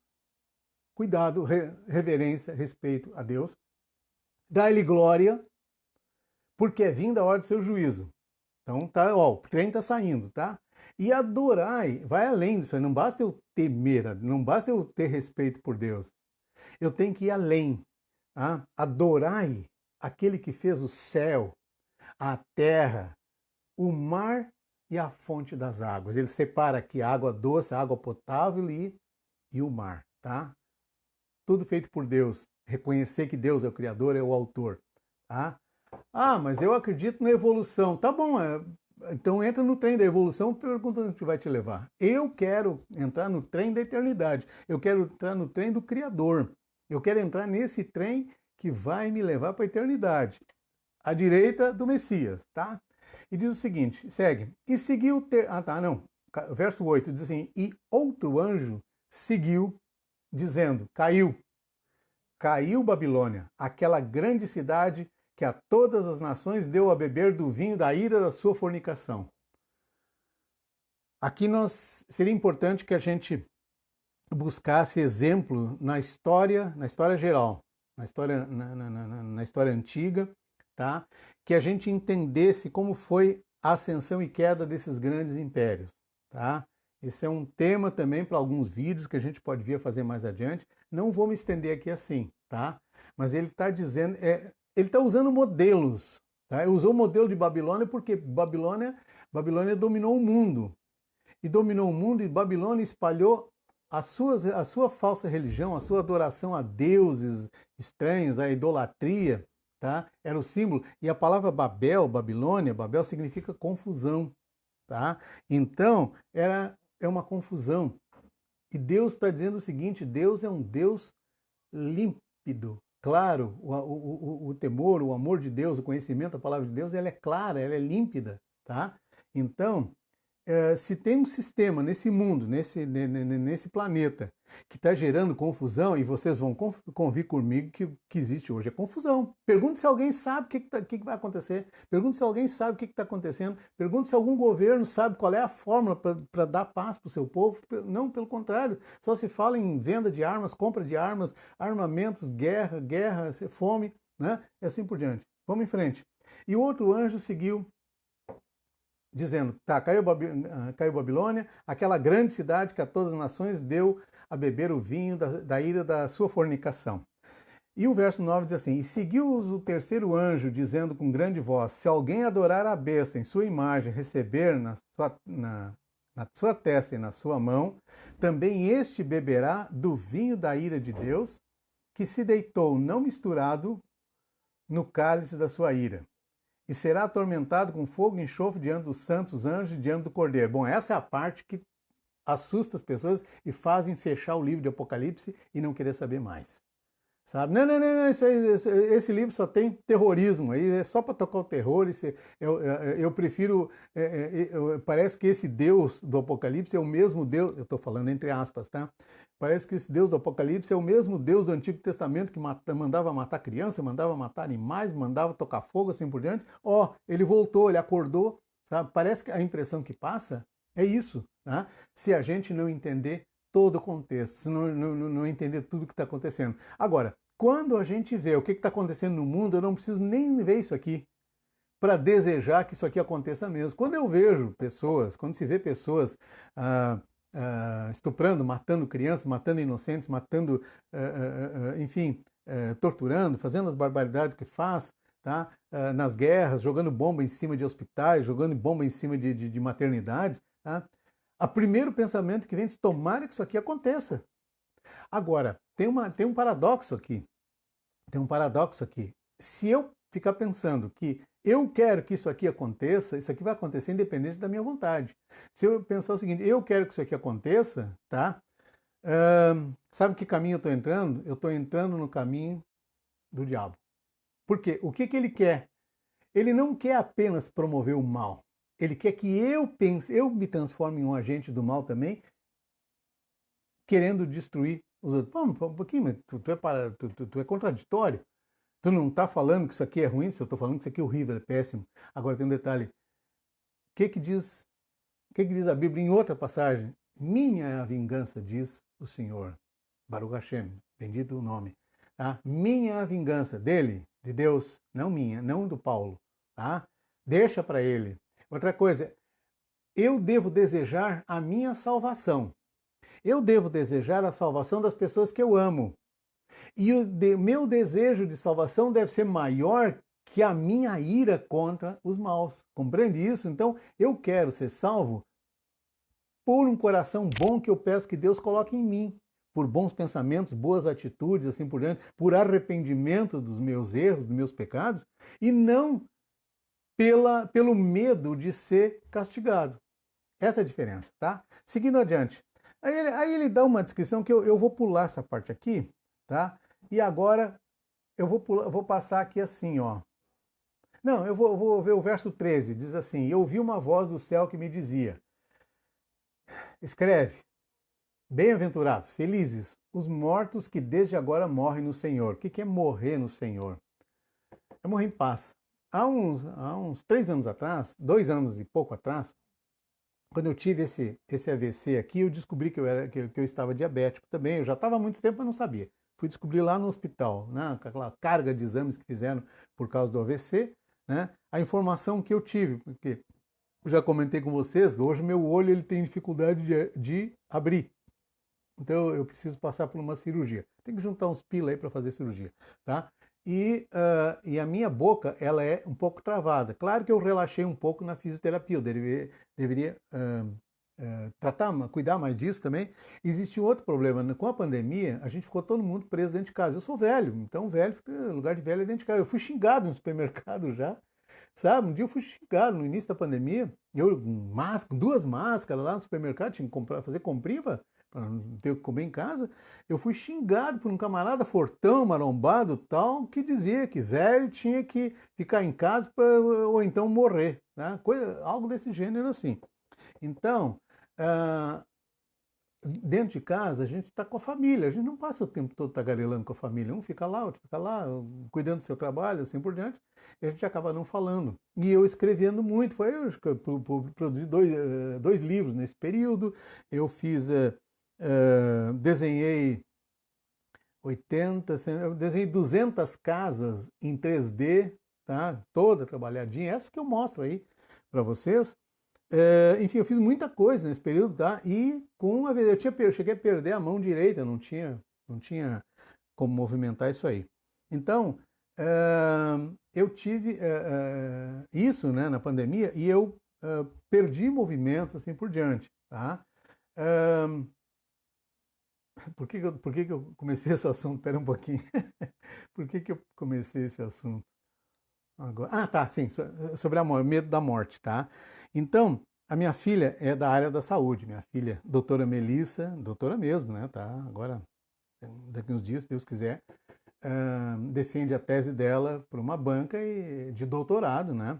cuidado, reverência, respeito a Deus, dai-lhe glória, porque é vinda a hora do seu juízo. Então, tá, o trem está saindo, tá? E adorai, vai além disso, não basta eu temer, não basta eu ter respeito por Deus, eu tenho que ir além. Tá? Adorai aquele que fez o céu, a terra, o mar e a fonte das águas. Ele separa aqui a água doce, a água potável e o mar, tá? Tudo feito por Deus. Reconhecer que Deus é o Criador, é o autor, tá? Mas eu acredito na evolução. Tá bom, então entra no trem da evolução, pergunta onde vai te levar. Eu quero entrar no trem da eternidade. Eu quero entrar no trem do Criador. Eu quero entrar nesse trem que vai me levar para a eternidade. À direita do Messias, tá? E diz o seguinte, segue. E seguiu... Verso 8 diz assim, e outro anjo seguiu, dizendo, caiu Babilônia, aquela grande cidade que a todas as nações deu a beber do vinho da ira da sua fornicação. Aqui seria importante que a gente buscasse exemplo na história geral, na história antiga, tá? Que a gente entendesse como foi a ascensão e queda desses grandes impérios, tá? Esse é um tema também para alguns vídeos que a gente pode vir a fazer mais adiante. Não vou me estender aqui assim, tá? Mas ele está dizendo, ele está usando modelos, tá? Ele usou o modelo de Babilônia porque Babilônia dominou o mundo. e dominou o mundo, e Babilônia espalhou a sua falsa religião, a sua adoração a deuses estranhos, a idolatria, tá? Era o símbolo. E a palavra Babel, Babilônia, Babel significa confusão, tá? Então, é uma confusão. E Deus está dizendo o seguinte: Deus é um Deus límpido. Claro, o temor, o amor de Deus, o conhecimento da palavra de Deus, ela é clara, ela é límpida, tá? Então, se tem um sistema nesse mundo, nesse planeta, que está gerando confusão, e vocês vão convir comigo que existe hoje é confusão. Pergunte se alguém sabe o que vai acontecer. Pergunte se alguém sabe o que está acontecendo. Pergunte se algum governo sabe qual é a fórmula para dar paz para o seu povo. Não, pelo contrário. Só se fala em venda de armas, compra de armas, armamentos, guerra, fome, né? E assim por diante. Vamos em frente. E o outro anjo seguiu dizendo, tá, caiu Babilônia, aquela grande cidade que a todas as nações deu a beber o vinho da ira da sua fornicação. E o verso 9 diz assim, e seguiu-os o terceiro anjo, dizendo com grande voz, se alguém adorar a besta em sua imagem, receber na sua testa e na sua mão, também este beberá do vinho da ira de Deus, que se deitou não misturado no cálice da sua ira. E será atormentado com fogo e enxofre diante dos santos anjos e diante do Cordeiro. Bom, essa é a parte que assusta as pessoas e fazem fechar o livro de Apocalipse e não querer saber mais. Sabe? Não, esse livro só tem terrorismo, aí é só para tocar o terror. Eu prefiro. Parece que esse Deus do Apocalipse é o mesmo Deus, eu estou falando entre aspas, tá? Parece que esse Deus do Apocalipse é o mesmo Deus do Antigo Testamento que mandava matar criança, mandava matar animais, mandava tocar fogo, assim por diante. Ele voltou, ele acordou, sabe? Parece que a impressão que passa é isso, tá? Se a gente não entender todo o contexto, se não entender tudo o que está acontecendo. Agora, quando a gente vê o que está acontecendo no mundo, eu não preciso nem ver isso aqui para desejar que isso aqui aconteça mesmo. Quando eu vejo pessoas, quando se vê pessoas estuprando, matando crianças, matando inocentes, matando, enfim, torturando, fazendo as barbaridades que faz, tá? Nas guerras, jogando bomba em cima de hospitais, jogando bomba em cima de maternidades, tá? O primeiro pensamento que vem é tomara que isso aqui aconteça. Agora, tem um paradoxo aqui. Tem um paradoxo aqui. Se eu ficar pensando que eu quero que isso aqui aconteça, isso aqui vai acontecer independente da minha vontade. Se eu pensar o seguinte, eu quero que isso aqui aconteça, tá? Sabe que caminho eu estou entrando? Eu estou entrando no caminho do diabo. Por quê? O que ele quer? Ele não quer apenas promover o mal. Ele quer que eu me transforme em um agente do mal também, querendo destruir os outros. Pô, um pouquinho, tu é contraditório. Tu não está falando que isso aqui é ruim, se eu estou falando que isso aqui é horrível, é péssimo. Agora tem um detalhe. O que diz a Bíblia em outra passagem? Minha é a vingança, diz o Senhor. Baruch Hashem, bendito o nome. Tá? Minha é a vingança dele, de Deus, não minha, não do Paulo. Tá? Deixa para ele. Outra coisa, eu devo desejar a minha salvação. Eu devo desejar a salvação das pessoas que eu amo. E meu desejo de salvação deve ser maior que a minha ira contra os maus. Compreende isso? Então, eu quero ser salvo por um coração bom que eu peço que Deus coloque em mim. Por bons pensamentos, boas atitudes, assim por diante, por arrependimento dos meus erros, dos meus pecados, e não pelo medo de ser castigado. Essa é a diferença, tá? Seguindo adiante. Aí ele dá uma descrição que eu vou pular essa parte aqui, tá? E agora eu vou passar aqui assim, ó. Não, eu vou ver o verso 13, diz assim, eu ouvi uma voz do céu que me dizia, escreve, bem-aventurados, felizes, os mortos que desde agora morrem no Senhor. O que é morrer no Senhor? É morrer em paz. Há uns 3 anos atrás, 2 anos e pouco atrás, quando eu tive esse AVC aqui, eu descobri que eu estava diabético também. Eu já estava há muito tempo, mas não sabia. Fui descobrir lá no hospital, né, com aquela carga de exames que fizeram por causa do AVC, né, a informação que eu tive, porque eu já comentei com vocês que hoje meu olho ele tem dificuldade de abrir. Então eu preciso passar por uma cirurgia. Tem que juntar uns pila aí para fazer cirurgia, tá? E a minha boca, ela é um pouco travada. Claro que eu relaxei um pouco na fisioterapia, eu deveria cuidar mais disso também. Existe um outro problema, né? Com a pandemia, a gente ficou todo mundo preso dentro de casa. Eu sou velho, então velho, lugar de velho é dentro de casa. Eu fui xingado no supermercado já, sabe? Um dia eu fui xingado no início da pandemia, eu com duas máscaras lá no supermercado, tinha que comprar, fazer comprinha para não ter o que comer em casa. Eu fui xingado por um camarada fortão, marombado, tal, que dizia que velho tinha que ficar em casa ou então morrer, né? Algo desse gênero assim. Então, ah, dentro de casa, a gente está com a família, a gente não passa o tempo todo tagarelando com a família, um fica lá, outro fica lá, cuidando do seu trabalho, assim por diante, e a gente acaba não falando. E eu escrevendo muito, eu produzi dois livros nesse período, eu desenhei eu desenhei 200 casas em 3D, tá? Toda trabalhadinha, essa que eu mostro aí para vocês. Enfim, eu fiz muita coisa nesse período, tá? E eu cheguei a perder a mão direita, não tinha como movimentar isso aí. Então, eu tive isso, né, na pandemia e eu perdi movimentos assim por diante, tá? Por que que eu comecei esse assunto? Espera um pouquinho. Por que que eu comecei esse assunto agora? Ah, tá, sim, sobre o medo da morte, tá? Então, a minha filha é da área da saúde, minha filha, doutora Melissa, doutora mesmo, né? Tá, agora, daqui uns dias, se Deus quiser, defende a tese dela por uma banca de doutorado, né?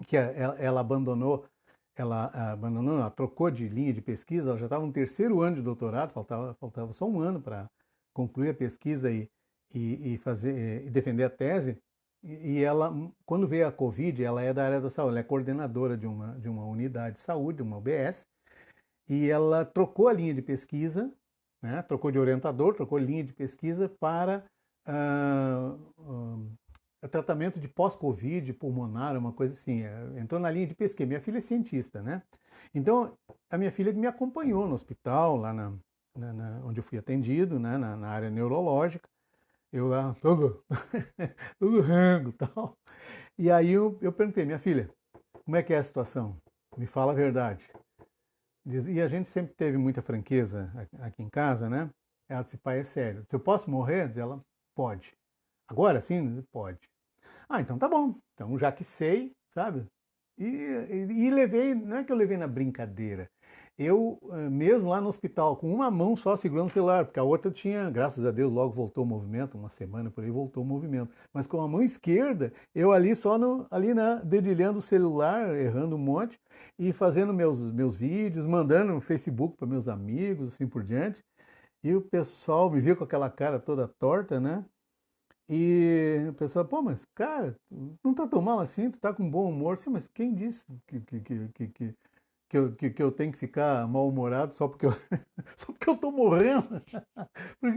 Que ela abandonou, ela trocou de linha de pesquisa, ela já estava no terceiro ano de doutorado, faltava só um ano para concluir a pesquisa e defender a tese. E ela, quando veio a Covid, ela é da área da saúde, ela é coordenadora de uma unidade de saúde, uma UBS, e ela trocou a linha de pesquisa, né, trocou de orientador, trocou linha de pesquisa para tratamento de pós-Covid, pulmonar, uma coisa assim. Entrou na linha de pesquisa. Minha filha é cientista, né? Então, a minha filha me acompanhou no hospital, lá onde eu fui atendido, né, na área neurológica. Eu lá, todo rango e tal. E aí eu perguntei, minha filha, como é que é a situação? Me fala a verdade. E a gente sempre teve muita franqueza aqui em casa, né? Ela disse, pai, é sério. Se eu posso morrer? Diz ela, pode. Agora sim? Pode. Ah, então tá bom. Então já que sei, sabe? E levei, não é que eu levei na brincadeira. Eu, mesmo lá no hospital, com uma mão só segurando o celular, porque a outra eu tinha, graças a Deus, logo voltou o movimento, uma semana por aí voltou o movimento. Mas com a mão esquerda, eu ali só dedilhando o celular, errando um monte, e fazendo meus vídeos, mandando no Facebook para meus amigos, assim por diante. E o pessoal me viu com aquela cara toda torta, né? E o pessoal, pô, mas cara, não tá tão mal assim, tu tá com bom humor. Sim, mas quem disse que eu tenho que ficar mal-humorado só porque eu, só porque eu tô morrendo? Por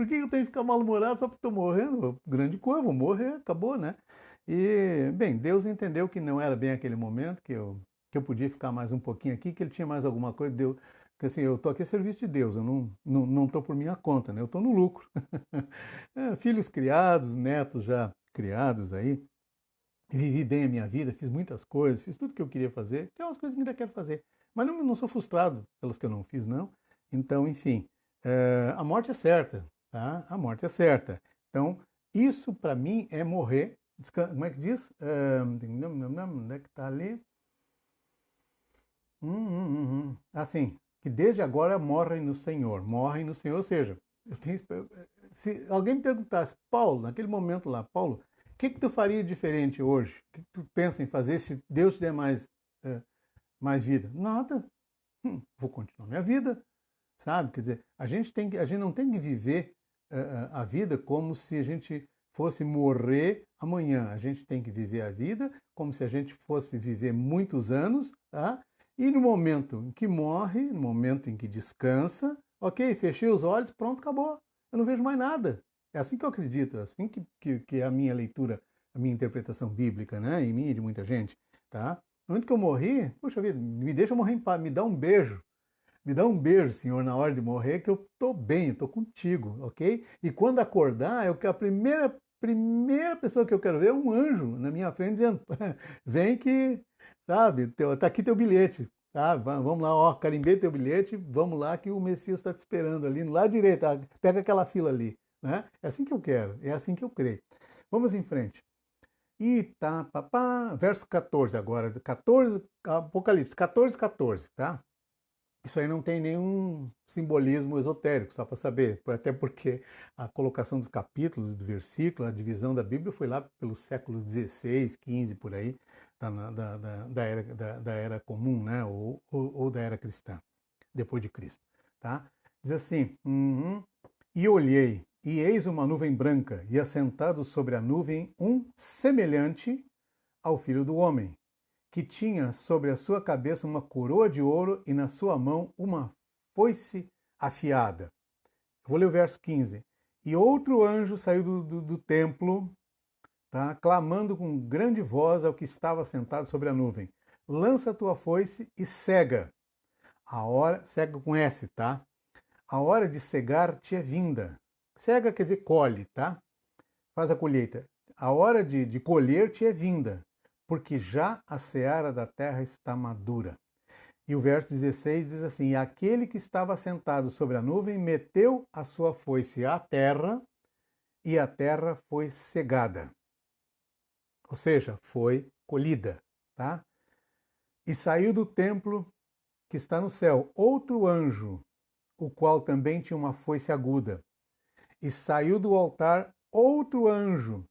que eu tenho que ficar mal-humorado só porque eu tô morrendo? Grande coisa, vou morrer, acabou, né? E, bem, Deus entendeu que não era bem aquele momento, que eu podia ficar mais um pouquinho aqui, que ele tinha mais alguma coisa, Deus, porque assim, eu tô aqui a serviço de Deus, eu não tô por minha conta, né? Eu tô no lucro. Filhos criados, netos já criados aí, vivi bem a minha vida, fiz muitas coisas, fiz tudo que eu queria fazer, tem umas coisas que ainda quero fazer, mas não sou frustrado pelas que eu não fiz, não. Então, enfim, a morte é certa, tá? A morte é certa. Então, isso para mim é morrer, como é que diz? Onde é que tá ali? Assim, que desde agora morrem no Senhor, ou seja, se alguém me perguntasse, Paulo, naquele momento lá, Paulo, o que tu faria diferente hoje? O que tu pensa em fazer se Deus te der mais vida? Nada. Vou continuar minha vida, sabe? Quer dizer, a gente não tem que viver a vida como se a gente fosse morrer amanhã. A gente tem que viver a vida como se a gente fosse viver muitos anos, tá? E no momento em que morre, no momento em que descansa, ok, fechei os olhos, pronto, acabou. Eu não vejo mais nada. É assim que eu acredito, é assim que é a minha leitura, a minha interpretação bíblica, né? Em mim e de muita gente, tá? No momento que eu morri, puxa vida, me deixa morrer em paz, me dá um beijo. Me dá um beijo, Senhor, na hora de morrer, que eu estou bem, estou contigo, ok? E quando acordar, a primeira pessoa que eu quero ver é um anjo na minha frente dizendo, vem que, sabe, tá aqui teu bilhete, Tá? Vamos lá, ó, carimbei teu bilhete, vamos lá que o Messias está te esperando ali, no lado direito, tá? Pega aquela fila ali, né? É assim que eu quero, é assim que eu creio. Vamos em frente. Verso 14 agora, 14, Apocalipse 14, 14, tá? Isso aí não tem nenhum simbolismo esotérico, só para saber, até porque a colocação dos capítulos, do versículo, a divisão da Bíblia foi lá pelo século XVI, XV, por aí, da era comum, né? Ou da era cristã, depois de Cristo. Tá? Diz assim, e olhei, e eis uma nuvem branca, e assentado sobre a nuvem um semelhante ao Filho do Homem, que tinha sobre a sua cabeça uma coroa de ouro e na sua mão uma foice afiada. Vou ler o verso 15. E outro anjo saiu do templo, tá, clamando com grande voz ao que estava sentado sobre a nuvem: lança a tua foice e cega. Cega com S, tá? A hora de cegar te é vinda. Cega quer dizer colhe, tá? Faz a colheita. A hora de colher te é vinda, porque já a seara da terra está madura. E o verso 16 diz assim: e aquele que estava sentado sobre a nuvem meteu a sua foice à terra, e a terra foi cegada. Ou seja, foi colhida, tá? E saiu do templo que está no céu outro anjo, o qual também tinha uma foice aguda. E saiu do altar outro anjo,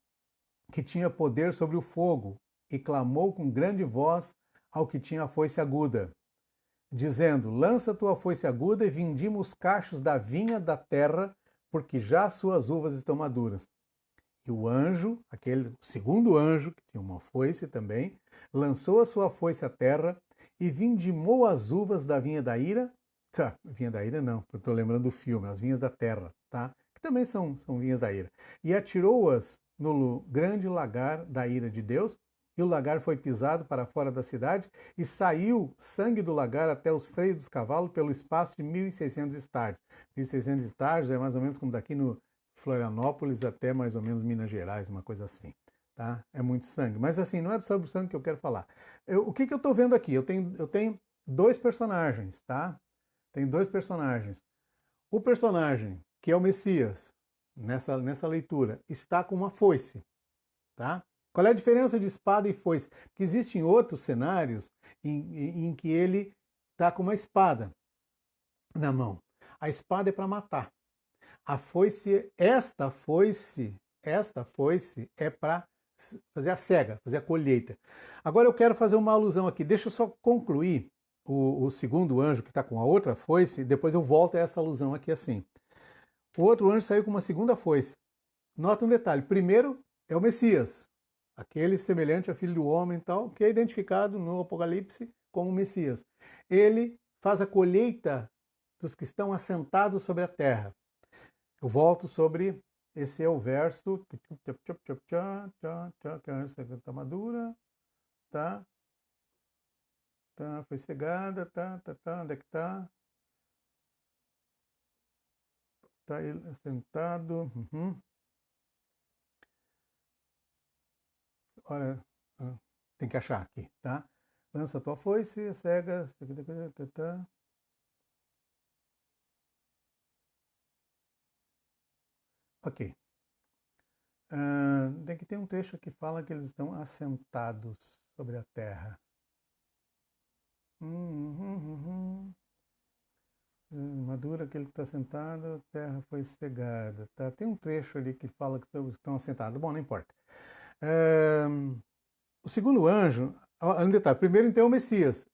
que tinha poder sobre o fogo, e clamou com grande voz ao que tinha a foice aguda, dizendo: lança tua foice aguda e vindima os cachos da vinha da terra, porque já as suas uvas estão maduras. E o anjo, aquele segundo anjo, que tinha uma foice também, lançou a sua foice à terra e vindimou as uvas da vinha da ira. Vinha da ira não, porque estou lembrando do filme, as vinhas da terra, tá? Que também são vinhas da ira. E atirou-as no grande lagar da ira de Deus, e o lagar foi pisado para fora da cidade, e saiu sangue do lagar até os freios dos cavalos pelo espaço de 1.600 estádios. 1.600 estádios é mais ou menos como daqui no Florianópolis até mais ou menos Minas Gerais, uma coisa assim. Tá? É muito sangue. Mas assim, não é sobre o sangue que eu quero falar. O que eu estou vendo aqui? Eu tenho dois personagens, tá? Tem dois personagens. O personagem, que é o Messias, nessa leitura, está com uma foice, tá? Qual é a diferença de espada e foice? Porque existem outros cenários em que ele está com uma espada na mão. A espada é para matar. A foice, esta foice é para fazer a cega, fazer a colheita. Agora eu quero fazer uma alusão aqui. Deixa eu só concluir o segundo anjo que está com a outra foice, e depois eu volto a essa alusão aqui assim. O outro anjo saiu com uma segunda foice. Nota um detalhe. Primeiro é o Messias, aquele semelhante a filho do homem e tal, que é identificado no Apocalipse como Messias. Ele faz a colheita dos que estão assentados sobre a terra. Eu volto sobre, esse é o verso, tá madura, tá, foi cegada, onde é que tá? Tá sentado, Olha, tem que achar aqui, tá? Lança a tua foice, cega, ok. Tem que ter um trecho que fala que eles estão assentados sobre a terra. Madura, aquele que está sentado, a terra foi cegada. Tá? Tem um trecho ali que fala que estão assentados. Bom, não importa. O segundo anjo, um detalhe, primeiro então é o Messias,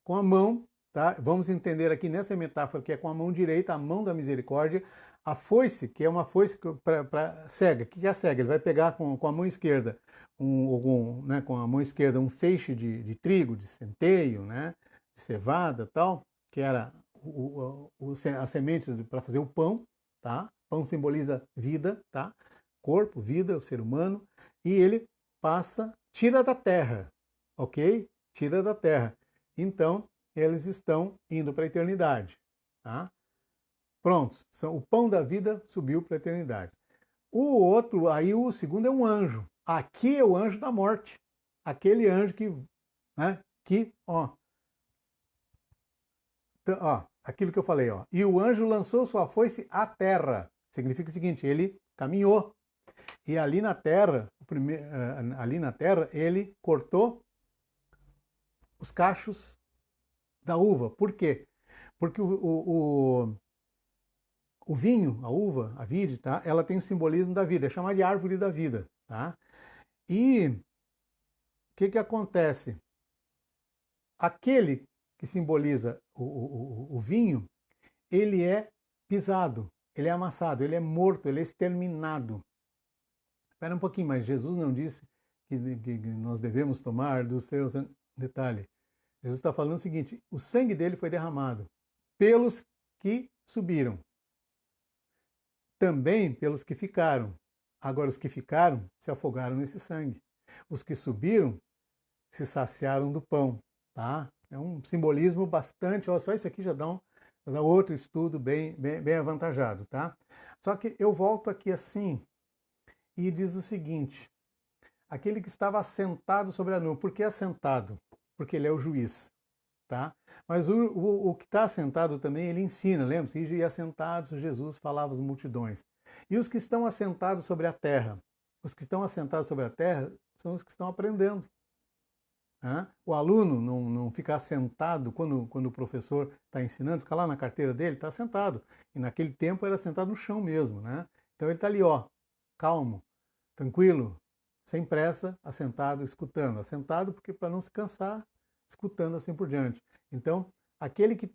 com a mão, tá? Vamos entender aqui nessa metáfora que é com a mão direita, a mão da misericórdia, a foice, que é uma foice para cega, que é cega, ele vai pegar com a mão esquerda, né, com a mão esquerda um feixe de trigo, de centeio, né, de cevada tal, que era as sementes para fazer o pão, tá? Pão simboliza vida, tá? Corpo, vida, o ser humano, e ele tira da terra, ok? Tira da terra. Então, eles estão indo para a eternidade, tá? Prontos, o pão da vida subiu para a eternidade. O segundo é um anjo. Aqui é o anjo da morte. Aquele anjo que Então, ó, aquilo que eu falei, ó. E o anjo lançou sua foice à terra. Significa o seguinte, ele caminhou. E ali na terra, ele cortou os cachos da uva. Por quê? Porque o vinho, a uva, a vide, tá? Ela tem o simbolismo da vida, é chamada de árvore da vida, tá? E o que acontece? Aquele que simboliza o vinho, ele é pisado, ele é amassado, ele é morto, ele é exterminado. Espera um pouquinho, mas Jesus não disse que nós devemos tomar do seu detalhe. Jesus está falando o seguinte, o sangue dele foi derramado pelos que subiram, também pelos que ficaram. Agora, os que ficaram se afogaram nesse sangue. Os que subiram se saciaram do pão. Tá? É um simbolismo bastante... Ó, só isso aqui já dá outro estudo bem avantajado. Tá? Só que eu volto aqui assim e diz o seguinte. Aquele que estava assentado sobre a nuvem. Por que assentado? Porque ele é o juiz. Tá? Mas o que está assentado também, ele ensina, lembra-se? E assentados, Jesus falava às multidões. E os que estão assentados sobre a terra? Os que estão assentados sobre a terra são os que estão aprendendo. Tá? O aluno não fica assentado quando o professor está ensinando, fica lá na carteira dele, está sentado. E naquele tempo era sentado no chão mesmo. Né? Então ele está ali, ó, calmo, tranquilo, sem pressa, assentado, escutando. Assentado porque para não se cansar, escutando assim por diante. Então, aquele que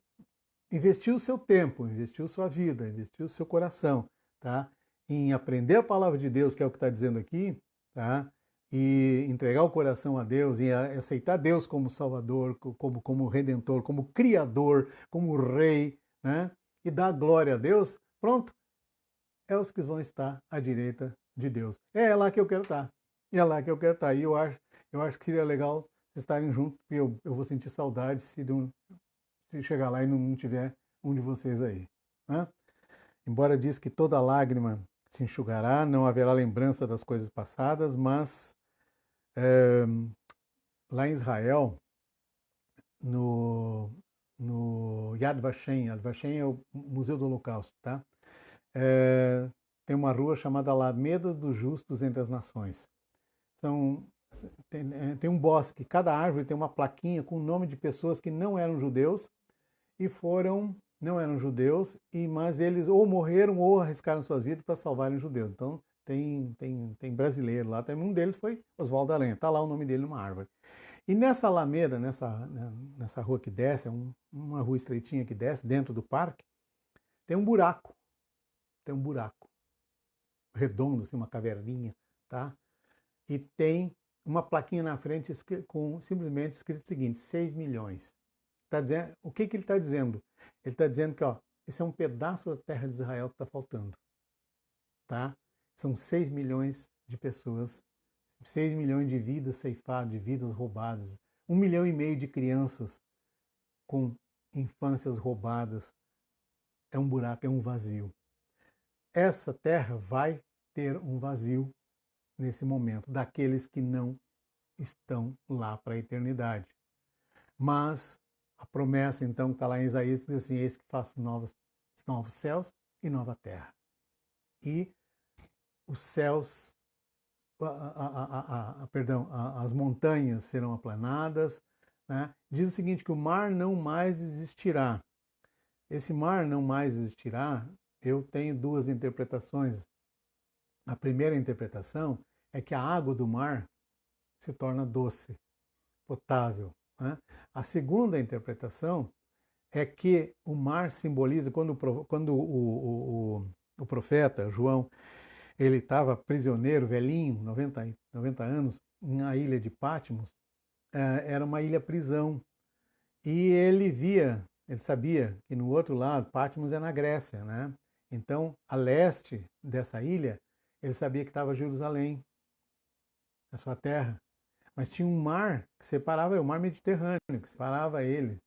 investiu o seu tempo, investiu sua vida, investiu o seu coração, tá? Em aprender a palavra de Deus, que é o que está dizendo aqui, tá? E entregar o coração a Deus, e aceitar Deus como Salvador, como Redentor, como Criador, como Rei, né? E dar glória a Deus, pronto, é os que vão estar à direita de Deus. É lá que eu quero estar. É lá que eu quero estar. E eu acho que seria legal estarem juntos, porque eu vou sentir saudade se chegar lá e não tiver um de vocês aí. Né? Embora diz que toda lágrima se enxugará, não haverá lembrança das coisas passadas, mas lá em Israel, no Yad Vashem é o Museu do Holocausto, tá? Tem uma rua chamada Alameda dos Justos entre as Nações. Tem um bosque, cada árvore tem uma plaquinha com o nome de pessoas que não eram judeus mas eles ou morreram ou arriscaram suas vidas para salvarem os judeus. Então tem brasileiro lá, também um deles foi Oswaldo Aranha, está lá o nome dele numa árvore. E nessa alameda, nessa rua que desce, uma rua estreitinha que desce, dentro do parque, tem um buraco redondo, assim, uma caverninha, tá? E tem uma plaquinha na frente com simplesmente escrito o seguinte, 6 milhões. Tá dizendo, o que ele está dizendo? Ele está dizendo que ó, esse é um pedaço da terra de Israel que está faltando. Tá? São 6 milhões de pessoas, 6 milhões de vidas ceifadas, de vidas roubadas, 1,5 milhão de crianças com infâncias roubadas. É um buraco, é um vazio. Essa terra vai ter um vazio nesse momento, daqueles que não estão lá para a eternidade. Mas a promessa, então, que está lá em Isaías, diz assim, eis que faço novos céus e nova terra. E os céus, as montanhas serão aplanadas. Né? Diz o seguinte, que o mar não mais existirá. Esse mar não mais existirá, eu tenho duas interpretações. A primeira interpretação é que a água do mar se torna doce, potável. Né? A segunda interpretação é que o mar simboliza, quando o profeta João ele estava prisioneiro, velhinho, 90 anos, na ilha de Patmos, era uma ilha-prisão. E ele sabia que no outro lado, Patmos é na Grécia, né? Então, a leste dessa ilha, ele sabia que estava Jerusalém, a sua terra. Mas tinha um mar que separava, o mar Mediterrâneo, que separava ele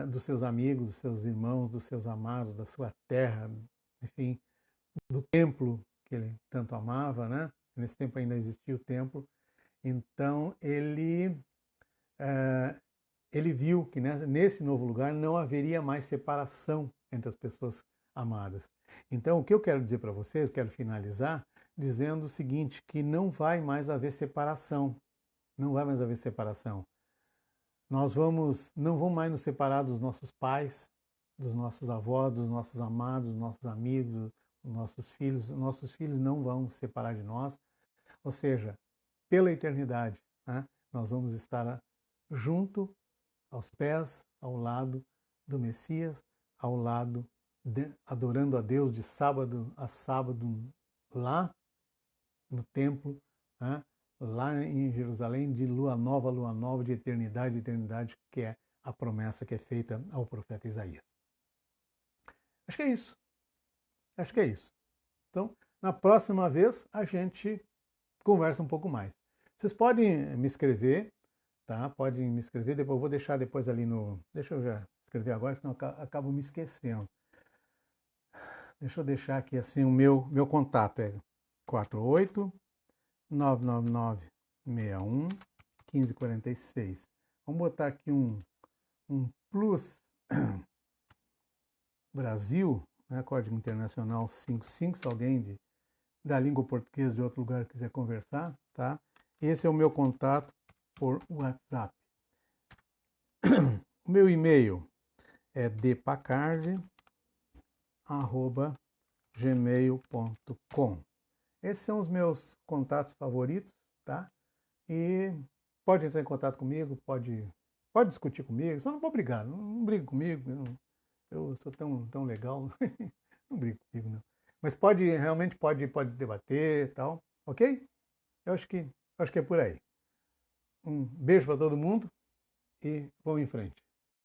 dos seus amigos, dos seus irmãos, dos seus amados, da sua terra, enfim, do templo que ele tanto amava, né? Nesse tempo ainda existia o templo. Então ele ele viu que nesse novo lugar não haveria mais separação entre as pessoas amadas. Então, o que eu quero dizer para vocês, quero finalizar dizendo o seguinte, que não vai mais haver separação. Não vai mais haver separação. Não vamos mais nos separar dos nossos pais, dos nossos avós, dos nossos amados, dos nossos amigos, dos nossos filhos. Nossos filhos não vão se separar de nós. Ou seja, pela eternidade, né, nós vamos estar junto, aos pés, ao lado do Messias, ao lado, adorando a Deus de sábado a sábado, lá no templo, né, lá em Jerusalém, de lua nova, de eternidade, que é a promessa que é feita ao profeta Isaías. Acho que é isso. Acho que é isso. Então, na próxima vez, a gente conversa um pouco mais. Vocês podem me escrever, tá? Podem me escrever, depois eu vou deixar depois ali no... Deixa eu já escrever agora, senão eu acabo me esquecendo. Deixa eu deixar aqui assim o meu contato, é 48-999-61-1546. Vamos botar aqui um plus Brasil, né, Código Internacional 55, se alguém da língua portuguesa de outro lugar quiser conversar, tá? Esse é o meu contato por WhatsApp. O meu e-mail é dpacardi@gmail.com. Esses são os meus contatos favoritos, tá? E pode entrar em contato comigo, pode discutir comigo, só não pode brigar, não brigue comigo, eu sou tão legal, não brigue comigo não. Mas realmente pode debater e tal, ok? Eu acho que é por aí. Um beijo para todo mundo e vamos em frente.